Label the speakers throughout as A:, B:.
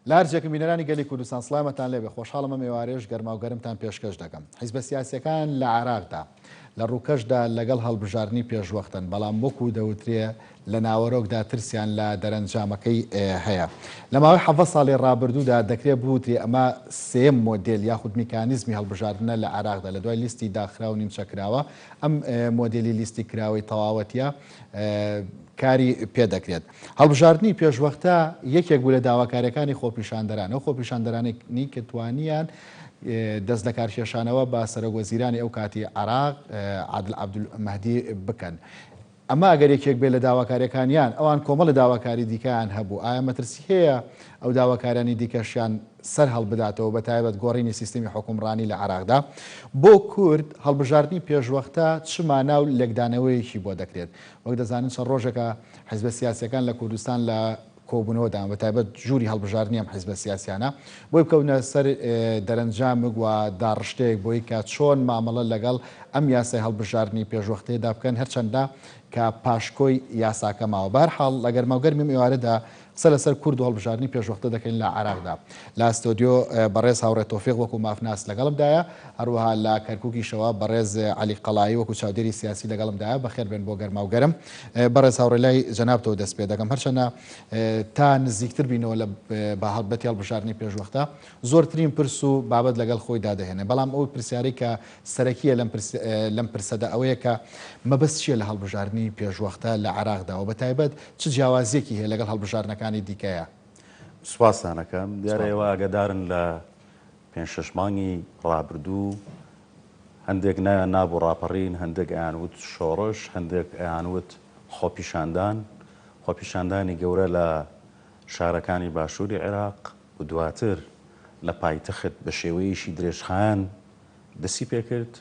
A: لارجێک مینەرانی گەلی کوردستان سڵامەتان لێبێ خۆشحاڵمە میێوارێژ گەرما و گەرمتان پێشکەش دەکەم. حیزبە سیاسیەکان لە عێراقدا لە ڕووکەشدا لەگەڵ هەڵبژاردننی پێشوەختن، بەڵام وەکو دەوترێ لە ناوەرۆکدا ترسیان لە دەرەنجامەکەی هەیە. لە ماوەی 7 ساڵی ڕابردوودا دەکرێت بوتری ئەمە سێم مۆدل یاخود میکانیزمی هەڵبژاردنە لە عێراقدا لە دوای لیستی داخرا و نیمچەکراوە ئەم مۆدلی لیستی کراوەی تەواوەتیە کاری پێدەکرێت. هەڵبژاردننی پێشوەختە یەکێک بوو لە داواکاریەکانی خۆپیشاندەران و خۆپیشاندەرانی کە توانیان دەست لە کارکێشانەوە بە سەرۆکوەزیرانی ئەو کاتی عێراق عادل عەبدولمەهدی بکەن. ئەمە ئەگەر یەکێک بێ لە داواکاریەکانیان ئەوان کۆمەڵە داواکاری دیکەیان هەبوو، ئایا مەترسی هەیە ئەو داواکارانی دیکەشیان سەر هەڵبداتەوە بە تایبەت گۆڕینی سیستمی حکومڕانی لە عێراقدا؟ بۆ کورد هەڵبژاردننی پێشوەختە چ مانا و لێکدانەوەیەکی بۆ دەکرێت؟ وەک دەزانن چەند ڕۆژێکە حیزبە سیاسیەکان لە کوردستان لە کۆبوونەوەدان بە تایبەت ژووری هەڵبژاردننی ئەم حیزبە سیاسیانە بۆی بکەونە سەر دەرەنجامک و داڕشتەیەک بۆی کە چۆن مامەڵە لەگەڵ ئەم یاسای هەڵبژاردننی پێشوەختەیەدا بکەن، هەرچەندە کە پاشکۆی یاساکە ماوە. بەرحاڵ لە گەرماوگەرمی ئێوارەدا قسە لەسەر کورد و هەڵبژاردننی پێشوەختە دەکەین لە عێراقدا. لە ئەستۆدیۆ بەڕێز هاوڕێ تۆفیق وەکو مافناس لەگەڵمدایە، هەروەها لە کەرکووکیشەوە بەڕێز عەلی قەڵایی وەکو چاودێری سیاسی لەگەڵمدایە. بەخێر بێن بۆ گەرماوگەرم. بەڕێز هاوڕێ لای جەنابتەوە دەست پێ دەکەم، هەرچەندە تا نزیکتر بینەوە لە بەهەڵبەتی هەڵبژاردننی پێشوەختە زۆرترین پرس و بابەت لەگەڵ خۆی دادەهێنێ، بەڵام ئەو پرسیارەی کە سەرەکیە لەم پرسەدا ئەوەیە کە مەبەست چییە لە هەڵبژاردننی پێشوەختە لە عێراقدا و بە تایبەت چ جیاوازیەکی هەیە لەگەڵ هەڵبژاردنەکانی دیکەیە؟
B: سوپاسانەکەم. دیارە ئێوە ئاگادارن لە 5-6 مانگی ڕابردوو هەندێک نابوو ڕاپەڕین، هەندێک ئەیانوت شۆڕش، هەندێک ئەیانوت خۆپیشاندانی گەورە لە شارەکانی باشووری عێراق و دواتر لە پایتەخت بە شێوەیەشی درێژخایەن دەستی پێکرد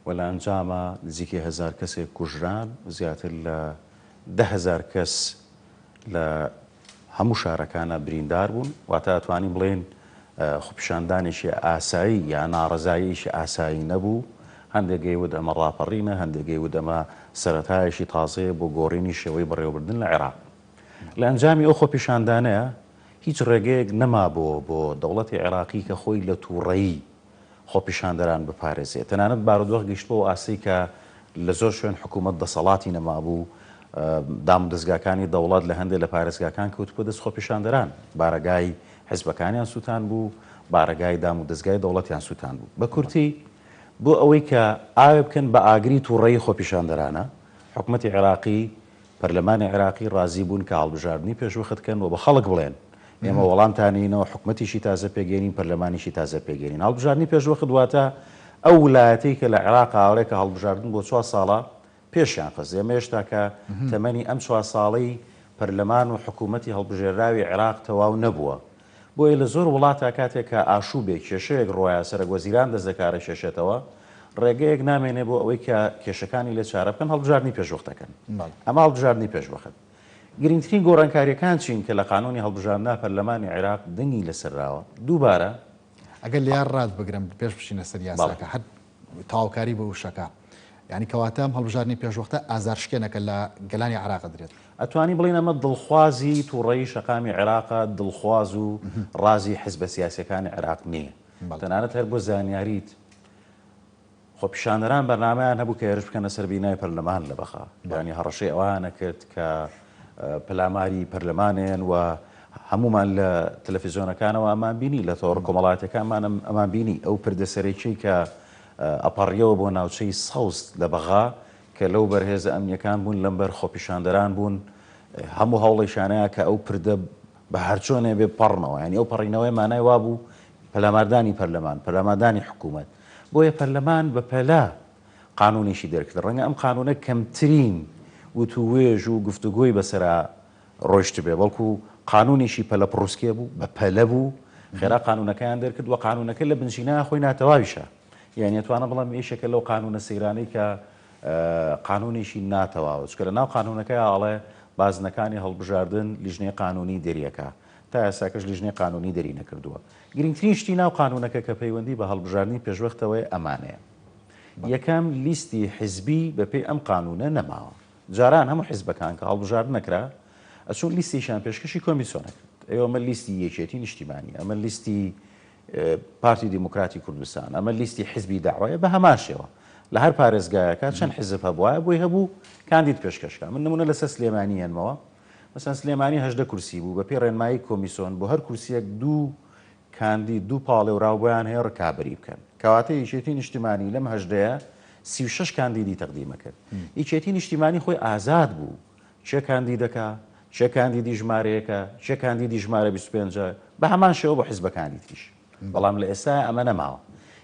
B: و لە ئەنجامە نزیکی 1000 کەسێک کوژران، زیاتر لە 10,000 کەس لە هەموو شارەکانە بریندار بوون. واتە ئەتوانین بڵێن خۆپیشاندانێکی ئاسایی یا ناڕەزاییەکی ئاسایی نەبوو. هەندێک گەیوت ئەمە ڕاپەڕینە، هەندێک گەیوت ئەمە سەرەتایەکی تازەیە بۆ گۆڕینی شێوەی بەڕێوەبردن لە عێراق. لە ئەنجامی ئەو خۆپیشاندانەیە هیچ ڕێگەیەک نەمابووە بۆ دەوڵەتی عێراقی کە خۆی لە تووڕەیی خۆپیشاندەران بپارێزێت. تەنانەت بارودۆخ گەیشتبەوە ئاسەی کە لە زۆر شوێن حکوومەت دەسەڵاتی نەمابوو، دامودەستگاکانی دەوڵەت لە هەندێک لە پارێزگاکان کەوت بۆ دەست خۆپیشاندەران، بارەگای حیزبەکانیان سووتان بوو، بارەگای دامودەستگای دەوڵەتیان سووتان بوو. بە کورتی بۆ ئەوەی کە ئاوێ بکەن بە ئاگری تووڕەیی خۆپیشاندەرانە، حکوومەتی عێراقی پەرلەمانی عێراقی ڕازی بوون کە هەڵبژاردننی پێشوەختکەن و بە خەڵک بڵێن ئێمە وەڵامتانینەوە، حکوومەتیشی تازە پێگەێنین، پەرلەمانیشی تازە پێگەێنین. هەڵبژاردننی پێشوەخت دواتە ئەو ویلایەتەی کە لە عێراق هاوڕێکە هەڵبژاردن بۆ 4 ساڵە پێشیان خست. ئێمە هێشتا کە تەمەنی ئەم 4 ساڵەی پەرلەمان و حکوومەتی هەڵبژێراوی عێراق تەواو نەبووە. بۆیە لە زۆر وڵاتە کاتێک کە ئاشوبێک کێشەیەک ڕۆیە سەرۆکوەزیران دەست دەکارە شێشێتەوە، ڕێگەیەک نامێنێ بۆ ئەوەی کە کێشەکانی لێ چارە بکەن، هەڵبژاردننی پێشوەختەکەن. ئەمە هەڵبژاردننی پێشوەخت. گرنگترین گۆڕانکاریەکان چین کە لە قانونی هەڵبژاردننا پەرلەمانی عێراق دەنگی لەسەرراوە. دووبارە
A: ئەگەر لیان ڕاد بگرم پێش بچینە سەر یاساکە هەر تاواکاری بە وشەکە، یعنی کەواتە هەڵبژاردننی پێشوەختە ئازارشکێنەکە لە گەلانی عێراق درێت.
B: ئەتوانی بڵین ئەمە دڵخوازی تووڕەیی شەقامی عێراقە، دڵخواز و ڕازی حیزبە سیاسیەکانی عێراق نییە. تەنانەت هەر بۆ زانیاریت خۆپیشاندەران بەرنامەیان هەبوو کە هێرش بکەنە سەر بینای پەرلەمان لە بەخا، یعنی هەڕەشەی ئەوانە کرد کە پەلاماری پەرلەمانێن و هەمومان لە تەلەڤیزیۆنەکانەوە ئەمان بینی، لە تۆڕ کۆمەڵایەتەکانمان ئەمان بینی ئەو پردەسەرێکی کە ئەپەڕیەوە بۆ ناوچەی سەوست لە بەغا کە لەو بەرهێزە ئەمنیەکان بوون، لەمبەر خۆپیشاندەران بوون، هەموو هەوڵیشانەیە کە ئەو پردە بە هەرچۆنێ بێ پەڕنەوە، ینی ئەو پەڕینەوەی مانای وا بوو پەلاماردانی پەرلەمان، پەرلەماندانی حکوومەت. بۆیە پەرلەمان بە پەلا قانونیشی دەرکرد. ڕەنگە ئەم قانونە کەمترین وتووێژ و گفتوگۆی بەسەرا ڕۆیشت بێ، بەڵکو قانونیشی پەلە پڕوسکێ بوو، بە پەلە بوو، خێرا قانونەکەیان دەرکرد و قانونەکە لە بنشینە خۆی ناتەواویشە. یعنی ئەتوانە بڵام یەکێکە لەو قانونە سەیرانەی کە قانونیشی ناتەواوە، چکە لە ناو قانونەکەی ئاڵێ بازنەکانی هەڵبژاردن لیژنەی قانونی دەریەکە، تا ئێساکەش لیژنەی قانونی دەری نەکردووە. گرنگترین شتی ناو قانونەکە کە پەیوەندی بە هەڵبژاردننی پێشوەختەوەی ئەمانەیە. یەکەم لیستی حیزبی بەپێی ئەم قانونە نەماوە. جاران هەموو حیزبەکان کە هەڵبژاردن نەکرا ئەچوون لیستیشان پێشکەشی کۆمیسیۆنە کرد. ئەمە لیستی یەکێتی نیشتیمانی، ئەمە لیستی پارتی دیموکراتی کوردستان، ئەمە لیستی حزبی داوایە بە هەمان شێوە لە هەر پارێزگایەکە چەند حزب هەبووە بۆی هەبوو کاندید پێشکەشکە. من نمونە لەسەر سلێمانی هێنمەوە، مەسەن سلێمانی 18 کورسی بوو بە پێی ڕێنمایی کۆمیسیۆن بۆ هەر کورسیەک دوو کاندید دوو پاڵێ و ڕاوبیان هەیە ڕکابەری بکەن، کەواتە یەکێتی نیشتیمانی لەم 18 36 کاندیدی تەقدیمە کرد. یەکێتی نیشتیمانی خۆی ئازاد بوو، چێ کاندیدەکە، چێ کاندیدی ژمارەیەکە، چێ کاندیدی ژمارە 25 بە هەمان شێوە بۆ حیزبەکانی تریش. بەڵام لە ئێستا ئەمە نەماوە.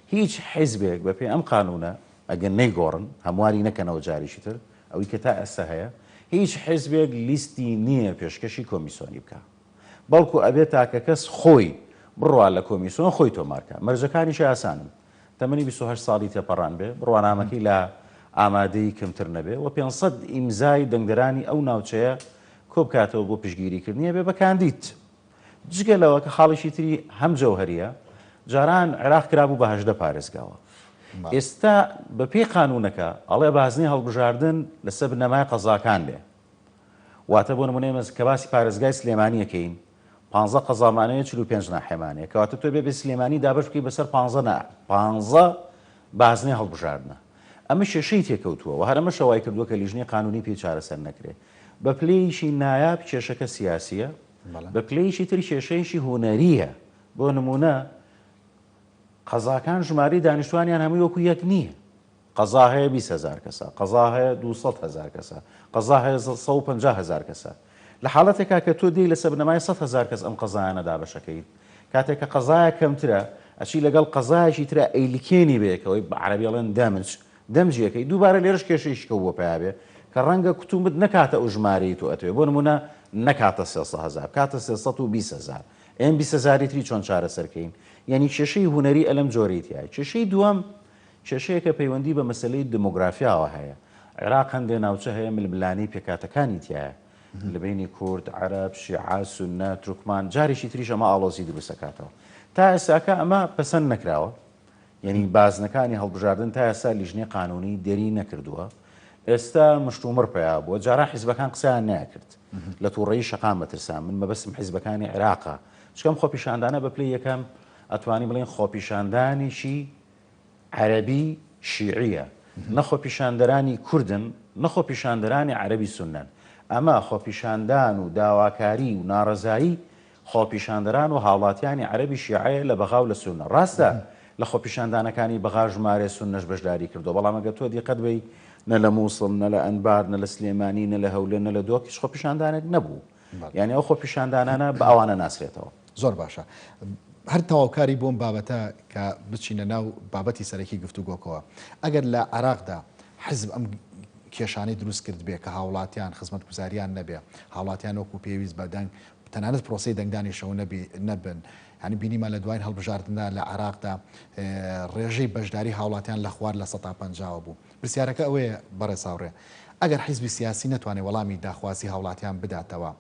B: هیچ حیزبێک بە پێی ئەم قانونە ئەگەر نەیگۆڕن هەمواری نەکەنەوە جاریشی تر ئەوەی کە تا ئێستا هەیە، هیچ حیزبێک لیستی نییە پێشکەشی کۆمیسیۆنی بکە، بەڵکو ئەبێت تاکە کەس خۆی بڕوا لە کۆمیسیۆن خۆی تۆمارکە. مەرجەکانیش ئاسانن، تەمەنی 28 ساڵی تێپەڕان بێ، بڕوانامەکەی لە ئامادەی کەمتر نەبێ و 500 ئیمزای دەنگدەرانی ئەو ناوچەیە کۆ بکاتەوە بۆ پشگیریکردنیە بێ بە کاندید. جگەلەوە کە خاڵیشی تری هەم جەوهەریە، جاران عێراق کرابوو بە 18 پارێزگاوە. ئێستا بە پێی قانونەکە ئەڵێ بازنی هەڵبژاردن لەسەر بنەمای قەزاکان بێ، واتە بۆ نمونەی کە باسی پارێزگای سلێمانیەکەین 15 قەزامانەیە 45 ناحێمانەیە، کەواتە تۆ بێ سلێمانی دابش بکەی بەسەر 15 بازنی هەڵبژاردنە. ئەمە شێشەی تێکەوتووە و هەرەمە شەوای کردووە کە لیژنەی قانونی پێی چارەسەر نەکرێ. بە پلەیشی نایاب کێشەکە سیاسیە، بە پلەیشی تری کێشەیەشی هونەریە. بۆ نمونە قەزاکان ژماری دانیشتوانیان هەمووی وەکو یەک نییە. قەزا هەیە 20,000 کەسە، قەزا هەیە 200,000 کەسە، قەزا هەیە 150,000 کەسە. لە حاڵەتێکا کە تۆ دێی لەسەر بنەمای 100,000 کەس ئەم قەزایانە دابەشەکەیت، کاتێک کە قەزایە کەمترە ئەچی لەگەڵ قەزایەکی ترە ئەیلیکێنی بێکەوەی بە عەرەبیڵێن دەمجیەکەی دووبارە لێرش کێشەیەشکە بۆ پیاابێ کە ڕەنگە کوتومت نەکاتە ئەو ژمارەی تۆ ئەتوێ، بۆ نمونە نەکاتە 300,000 کاتە 320,000 ئەم 20,000 تری چۆن چارەسەرکەین. یعنی کێشەی هونەری ئەلەم جۆرەیەتیای. کێشەی دووەم کێشەیەکە پەیوەندی بە مەسلەی دموگرافیاوە هەیە. عێراق هەندێک ناوچە هەیە ململانەی پێکاتەکانی تایە لە بینی کورد، عەرەب، شیعە، سونە، تورکمان، جارێکی تریش ئەمە ئاڵۆزی دروستەکاتەوە. تا ئێستاکە ئەمە پەسەند نەکراوە، یعنی بازنەکانی هەڵبژاردن تا ئێستا لیژنەی قانونی دەری نەکردووە. ئێستا مشتومڕ پێیا بووە، جاران حیزبەکان قسەیان ناکرد لە تووڕەیی شەقام بەترسان. من مەبەستم حیزبەکانی عێراقا، چکەم خۆپیشاندانە بە پلەی یەکەم ئەتوانی بڵێن خۆپیشاندانیشی عەرەبی شیعیە، نەخۆپیشاندەرانی کوردن، نەخۆپیشاندەرانی عەرەبی سونەن. ئەمە خۆپیشاندان و داواکاری و ناڕەزایی خۆپیشاندەران و هاوڵاتیانی عەرەبی شیعەیە لە بەغا و لە سونە. ڕاستە لە خۆپیشاندانەکانی بەغا ژمارە سونەش بەشداری کردو، بەڵام ئەگەر تۆ دیقەت بی نە لە مووسڵ، نە لە ئەنبار، نە لە سلێمانی، نە لە هەولێر، نە لە دۆکیش خۆپیشاندانێک نەبوو. یعنی ئەو خۆپیشاندانانە بە ئەوانە ناسرێتەوە.
A: زۆر باشە. هەر تەواوکاری بۆم بابەتە کە بچینە ناو بابەتی سەرەکی گفتوگۆکەوە. ئەگەر لە عێراقدا حزب ئەم کێشانەی دروست کرد بێ کە هاوڵاتیان خزمەت گوزاریان نەبێ، هاوڵاتیان وەکو پێویست بە دەنگ تەنانەت پرۆسی دەنگدانی شەو نەبن، ینی بینیمان لە دوای هەڵبژاردندا لە عێراقدا ڕێژەی بەشداری هاوڵاتیان لە خوار لە 150 بوو. پرسیارەکە ئەوەیە بەڕێ ساوڕێ، ئەگەر حیزبی سیاسی نەتوانێت وەڵامی داخواسی هاوڵاتیان بداتەوە،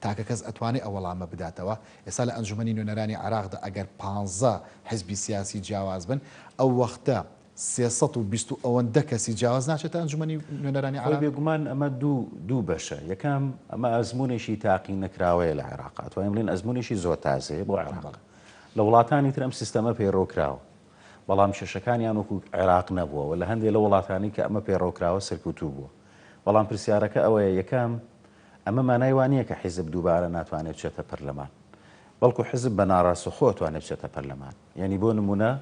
A: تاکە کەس ئەتوانێت ئەو وەڵامە بداتەوە، ئێستا لە ئەنجومەنی نوێنەرانی عێراقدا ئەگەر 15 حیزبی سیاسی جیاواز بن، ئەو وەختە 320 ئەوەندە کەسی جیاواز ناچێتە ئەنجومەنی نوێنەرانی عێراق.
B: بێگومان ئەمە دوو بەشە. یەکەم ئەمە ئەزمونێکی تاقی نەکراوەیە لە عێراق، توانین بڵێن ئەزمونێکی زۆر تازەیە بۆ عێراق. لە وڵاتانی تر ئەم سیستەمە پەیڕۆکراوە، بەڵام شەشەکانیان وەکو عێراق نەبووە و لە هەندێک لە وڵاتانی کە ئەمە پەیڕۆکراوە سەرکەوتوو بووە. بەڵام پرسیارەکە ئەوەیە، یەکەم ئەمە مانای وانە کە حیزب دووبارە ناتوانێت بچێتە پەرلەمان، بەڵکو حزب بە ناڕاستەخۆ توانێت بچێتە پەرلەمان. یعنی بۆ نمونە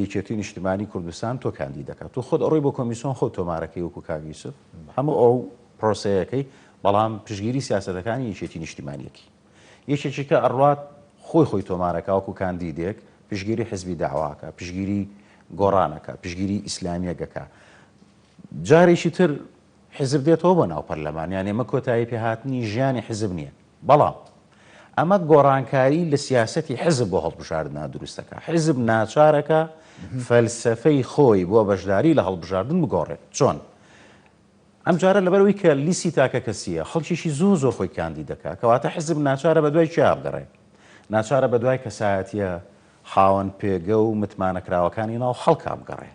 B: یەکێتی نیشتیمانی کوردستان تۆ کاندیدەکە، تۆ خۆت ئەڕۆی بۆ کۆمیسیۆن خۆ تۆمارەکەی وەکو کاک یوسف، هەموو ئەو پرۆسەیەکەی، بەڵام پشگیری سیاسەتەکانی یەکێتی نیشتیمانیەکی یەکێکی کە ئەڕوات خۆی تۆمارەکە وەکو کاندیدێک پشگیری حزبی داواکە، پشگیری گۆڕانەکە، پشگیری ئیسلامیەکەکە. جارێکی تر حزب دێتەوە بۆ ناو پەرلەمان، یان ئێمە کۆتایی پێهاتنی ژیانی حزب نییە، بەڵام ئەمە گۆڕانکاری لە سیاسەتی حزب بۆ هەڵبژاردنە دروستەکە. حزب ناچارەکە فەلسەفەی خۆی بۆ بەشداری لە هەڵبژاردن بگۆڕێت. چۆن؟ ئەم جارە لەبەرەوەی کە لیسی تاکە کەسیە، خەڵکیشی زۆر خۆی کاندیدەکە، کەواتە حزب ناچارە بە دوای چیا بگەڕێ، ناچارە بە دوای کەسایەتیە خاوەن پێگە و متمانەکراوەکانی ناو خەڵکا بگەڕێ.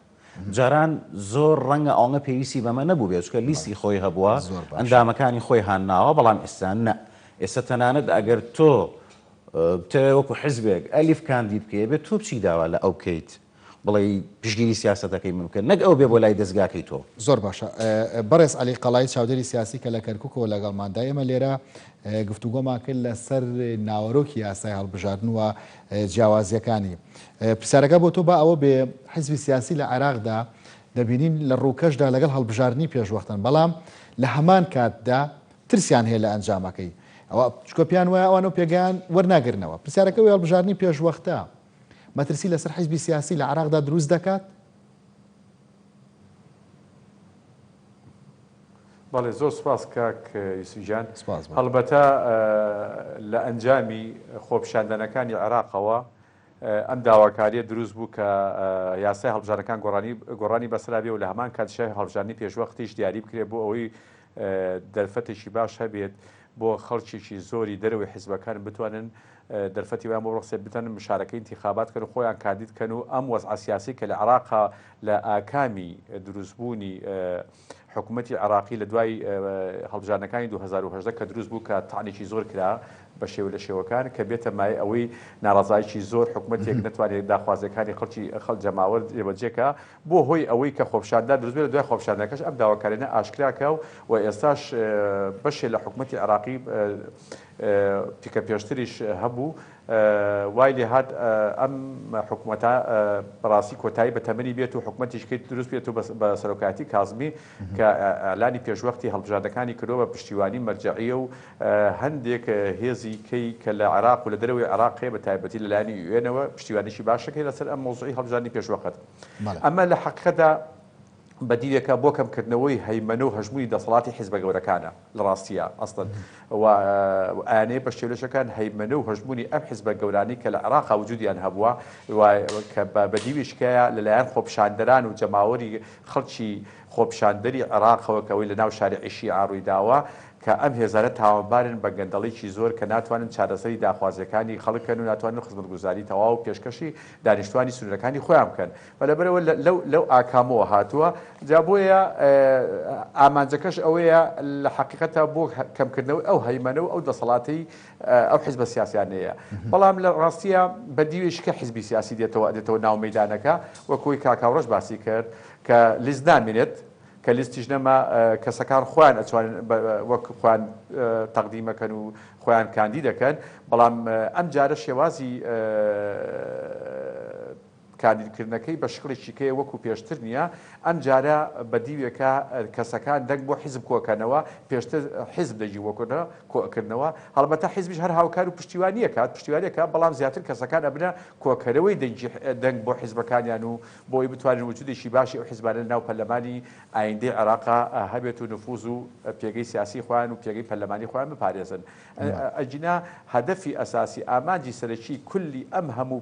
B: جاران زۆر ڕەنگە ئەوڵە پێویستی بەمە نەبوو بێت، چکە لیستی خۆی هەبووە، ئەندامەکانی خۆی هانناوە، بەڵام ئێستا نە. ئێستا تەنانەت ئەگەر تۆ بتەوێت وەکو حزبێک ئەلیف کاندید بکەیە بێت تۆ بچی داوا لە ئەو بکەیت بڵێ پشگیری سیاسەتەکەی من بکەن نەک ئەو بێ بۆ لای دەستگاکەی تۆ.
A: زۆر باشە بەڕێز عەلی قەڵای چاودێری سیاسی کە لە کەرکووکەوە لەگەڵماندا ئێمە لێرە گفتوگۆمان کرد لەسەر ناوەڕۆکی یاسای هەڵبژاردنەوە جیاوازیەکانی. پرسیارەکە بۆ تۆ بە ئەوە بێ حیزبی سیاسی لە عێراقدا دەبینین لە ڕووکەشدا لەگەڵ هەڵبژاردننی پێشوەختن بەڵام لە هەمان کاتدا ترسیان هەیە لە ئەنجامەکەی ئەوە چکۆ پیان وایە ئەوانە پێگیان وەرناگرنەوە. پرسیارەکە وی هەڵبژاردننی پێشوەختە مەترسی لەسەر حیزبی سیاسی لە عێراقدا دروست دەکات؟
C: بەڵێ زۆر سپاس کاک یوسفجان. هەڵبەتە لە ئەنجامی خۆپیشاندنەکانی عێراقەوە ئەم داواکاریە دروست بوو کە یاسای هەڵبژاردنەکان گۆڕانی بەسرا بێ و لە هەمان کاتیشای هەڵبژاردننی پێشوەختیش دیاری بکرێت بۆ ئەوەی دەرفەتێکی باش هەبێت بۆ خەڵکیێکی زۆری دەرەوەی حیزبەکان بتوانن دەرفەتی ویان بۆ ڕۆخسێ بتەن مشارەکەی انتخابات کەن و خۆیان کاندید کەن و ئەم وەزع سیاسی کە لە عێراقا لە ئاکامی دروستبوونی حکوومەتی عێراقی لە دوای هەڵبژاردنەکانی 2010 کە دروست بوو کە تاعنێکی زۆر کرا بە شێوە لە شێوەکان کە بێتە مای ئەوەی ناڕازایکی زۆر حکوومەتێک نەتوانێت داخوازەکانی خەڵ جەماوەر جێبەجێکە بۆ هۆی ئەوەی کە خۆپیشاندان دروست بێت لە دوای خۆپیشاندنەکەش ئەم داواکاریانە ئاشکراکە و ئێستاش بەشێ لە حکوومەتی عێراقی پیکە پێشتریش هەبوو وای لێ هات ئەم حکوومەتە بەڕاستی کۆتایی بە تەمەنی بێت و حکوومەتیشکەی دروست بێت و بە سەرۆکاتی کازمی کە ئەلانی پێشوەختی هەڵبژاردنەکانی کردەوە بە پشتیوانی مەرجعیە و هەندێک هێزی کە لە عێراق و لە دەرەوەی عێراقێ بە تایبەتی لەلایەنی یوێنەوە پشتیوانیشی باشەکەی لەسەر ئەم مۆزوعی هەڵبژاردننی پێشوەخت. ئەمە لە حەقیقەتدا بەدیوێکە بۆ کەمکردنەوەی هەیمەنە و هەژمووی دەسەڵاتی حیزبە گەورەکانە لە ڕاستیە ئەستن ئەیانەیە بە شێوەیەکان هەیمەنە و هەژمووی ئەم حیزبە گەورانی کە لە عێراقا وجودیان هەبووە کە بەدیویشکایە لەلایەن خۆپیشاندەران و جەماوەری خەڵکی خۆپیشاندەری عێراقەوە کەەوەی لە ناو شارعیشی ئاڕوویداوە کە ئەم هێزارە تاوانبارن بە گەندەڵێکی زۆر کە ناتوانن چارەسەری داخوازیەکانی خەڵکن و ناتوانن خزمەتگوزاری تەواو و پێشکەشی دانیشتوانی سنوورەکانی خۆیان بکەن بەلەبەرەوە لەو ئاکامەوە هاتووە جا بۆیە ئامانجەکەش ئەوەیە لە حەقیقەتە بۆ کەمکردنەوەی ئەو هەیمەنە و ئەو دەسەڵاتی ئەو حیزبە سیاسیانەیە بەڵام لە ڕاستیە بەدیوێشکە حیزبی سیاسی دێتەوە ناو مەیدانەکە وەکوی کاکاوڕەش باسی کرد کە لیست نامێنێت کە لیستیش نەما کەسەکان خۆیان ئەتوانن وەک خۆیان تەقدیمەکەن و خۆیان کاندید دەکەن بەڵام ئەم جارە شێوازی کاندیدکردنەکەی بە شکڵێکی کەیە وەکو پێشتر نییە ئەم جارە بەدیوێکە کەسەکان دەنگ بۆ حیزب کۆکەنەوە پێشتر حیزب دەجی وەکوە کۆکردنەوە هەڵبەتە حیزبیش هەر هاوکار و پشتیوانیە کات پشتیوانیەکە بەڵام زیاتر کەسەکان ئەبنە کۆکەرەوەی دەنگ بۆ حیزبەکانیان و بۆی بتوانین وجودێکی باشی ئەو حیزبانە ناو پەرلەمانی ئایندەی عێراقا هەبێت و نفوز و پێگەی سیاسی خۆیان و پێگەی پەرلەمانی خۆیان بپارێزن ئەجینا هەدەفی ئەساسی ئامانجی سەرەکی کولی ئەم هەموو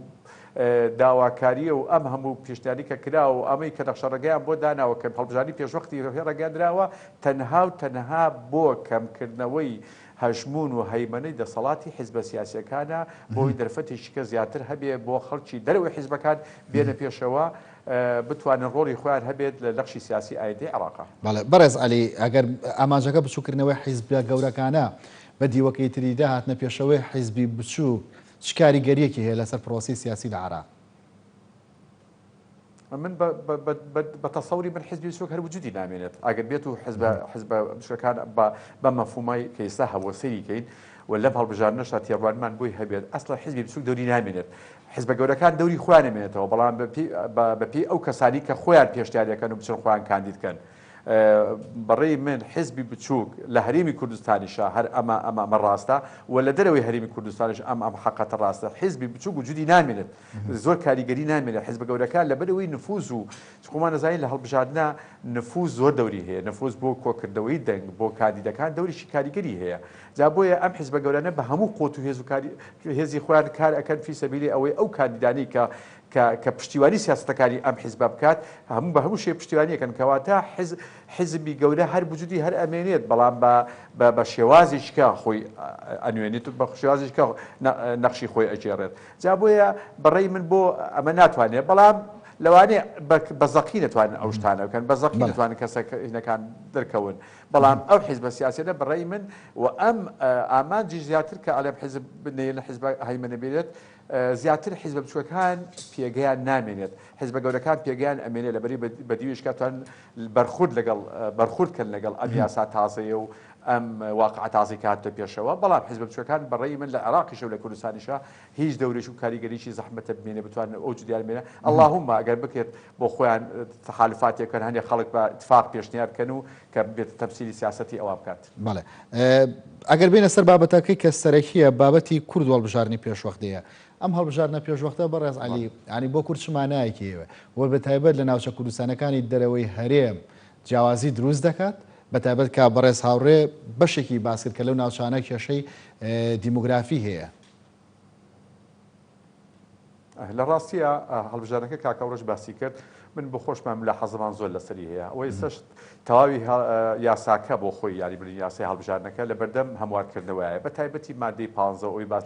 C: داواکاریە و ئەم هەموو پیشتانی کە کرا و ئەمەی کە نەخشەڕێگەیان بۆ داناوە کە هەڵبژاردننی پێشوەختی ڕێگەاندراوە تەنها بۆ کەمکردنەوەی هەژمون و هەیمەنەی دەسەڵاتی حیزبە سیاسیەکانە بۆی دەرفەتێکی کە زیاتر هەبێ بۆ خەڵکی دەرەوەی حیزبەکان بێنە پێشەوە بتوانن ڕۆڵی خۆیان هەبێت لە نەخشی سیاسی ئایندەی عێراقا.
A: بەڕێز عەلی ئەگەر ئاماژەکە بچووکردنەوەی حیزبە گەورەکانە بە دیوەکەی تریدا هاتنە پێشەوەی حیزبی بچوو چ کاریگەریەکی هەیە لەسەر پرۆسی سیاسی لە عێراق؟
C: من بە تەسەوری من حیزبی بچووک هەر وجودی نامێنێت ئەگەر بێت و حیزبە بچووکەکان بە مەفهومای کە ئێستا هەوەسەریکەین و لەم هەڵبژاردنەشا تێڕوانمان بۆی هەبێت ئەسڵا حیزبی بچووک دەوری نامێنێت حیزبە گەورەکان دەوری خۆیان نامێنێتەوە بەڵام بەپێی ئەو کەسانی کە خۆیان پێشتیاریەکەن و بچن خۆیان کاندیدکەن بەڕێی من حیزبی بچووک لە هەرێمی کوردستانیشە هەر ئەمە ڕاستە و لە دەرەوەی هەرێمی کوردستانیش ئەم حقەتە ڕاستە حیزبی بچووک وجودی نامێنێت زۆر کاریگەری نامێنێت حیزبە گەورەکان لەبەرەوەی نفوز و خۆمان نەزانین لە هەڵبژاردنە نفوز زۆر دەوری هەیە نفوز بۆ کۆکردنەوەی دەنگ بۆ کاندیدەکان دەوریشی کاریگەری هەیە جا بۆیە ئەم حیزبە گەورانە بە هەموو قۆت و هێزی خۆیان کار ئەکەن فی سەبیلی ئەوەی ئەو کاندیدانی کە پشتیوانی سیاستەکانی ئەم حیزب بکات هەموو بە هەموو شێ پشتیوانیەکەن کەواتە حیزبی گەورە هەر وجودی هەر ئەمێنێت بەڵام بە شێوازیشکە خۆی ئەنوێنێت و بە شێوازیشکە نەخشی خۆی ئەجێڕێت جا بۆیە بەڕێی من بۆ ئەمە ناتوانێت بەڵام لەوانەیە بەزەقی نتوانن ئەو شتانە بکەن بەزەقی نتوانن کەسەکان دەرکەون بەڵام ئەو حیزبە سیاسیەتە بەڕێی من و ئەم ئامانجی زیاتر کە ئەڵێ حیزب بنێ لە حیزب هەیمنە بێت زیاتر حیزبە بچووەکان پێگەیان نامێنێت حیزبە گەورەکان پێگەیان ئەمێنێت لەبەری بەدیویشکاتوان بەرخوردکەن لەگەڵ ئەم یاسا تازەیە و ئەم واقع تازی کاتە پێشەوە بەڵام حیزب بچووەکان بەڕێی من لە عێراقیش و لە کوردستانیشە هیچ دەورێش و کاریگەریشی زەحمەتە بمێنێ بتوانن ئەو جدیان بێنە اللهم ئەگەر بکرێت بۆ خۆیان تحالفاتێکەکەن هەندێک خەڵک بە اتفاق پێشنیار بکەن و کە بێت تەمسیلی سیاسەتی ئەوە بکات.
A: بەڵێ ئەگەر بینە سەر بابەتەکەی کە سەرەکیە بابەتی کورد هەڵبژارنی پێشوەختەیە ئەم هەڵبژارنە پێشوەختە بەڕێز عەلی ینی بۆ کورد چمانایەکیەوە وە بەتایبەت لە ناوچە کوردستانەکانی دەرەوەی هەرێم جیاوازی دروست دەکات بەتایبەت کە بەڕێز هاوڕێ بەشێکی باس کرد کە لەو ناوچانە کێشەی دیموگرافی هەیە.
C: لە ڕاستیە هەڵبژارنەکە کاکەڕۆژ باسی کرد من بۆ خۆشمان لە حەزمان زۆر لەسەری هەیە ئەوەی سەش تەواوی یاساکە بۆ خۆی یاریبرین یاسای هەڵبژارنەکە لە بەردەم هەموارکردنەوەیە بە تایبەتی مادەی 15 ئەوی باس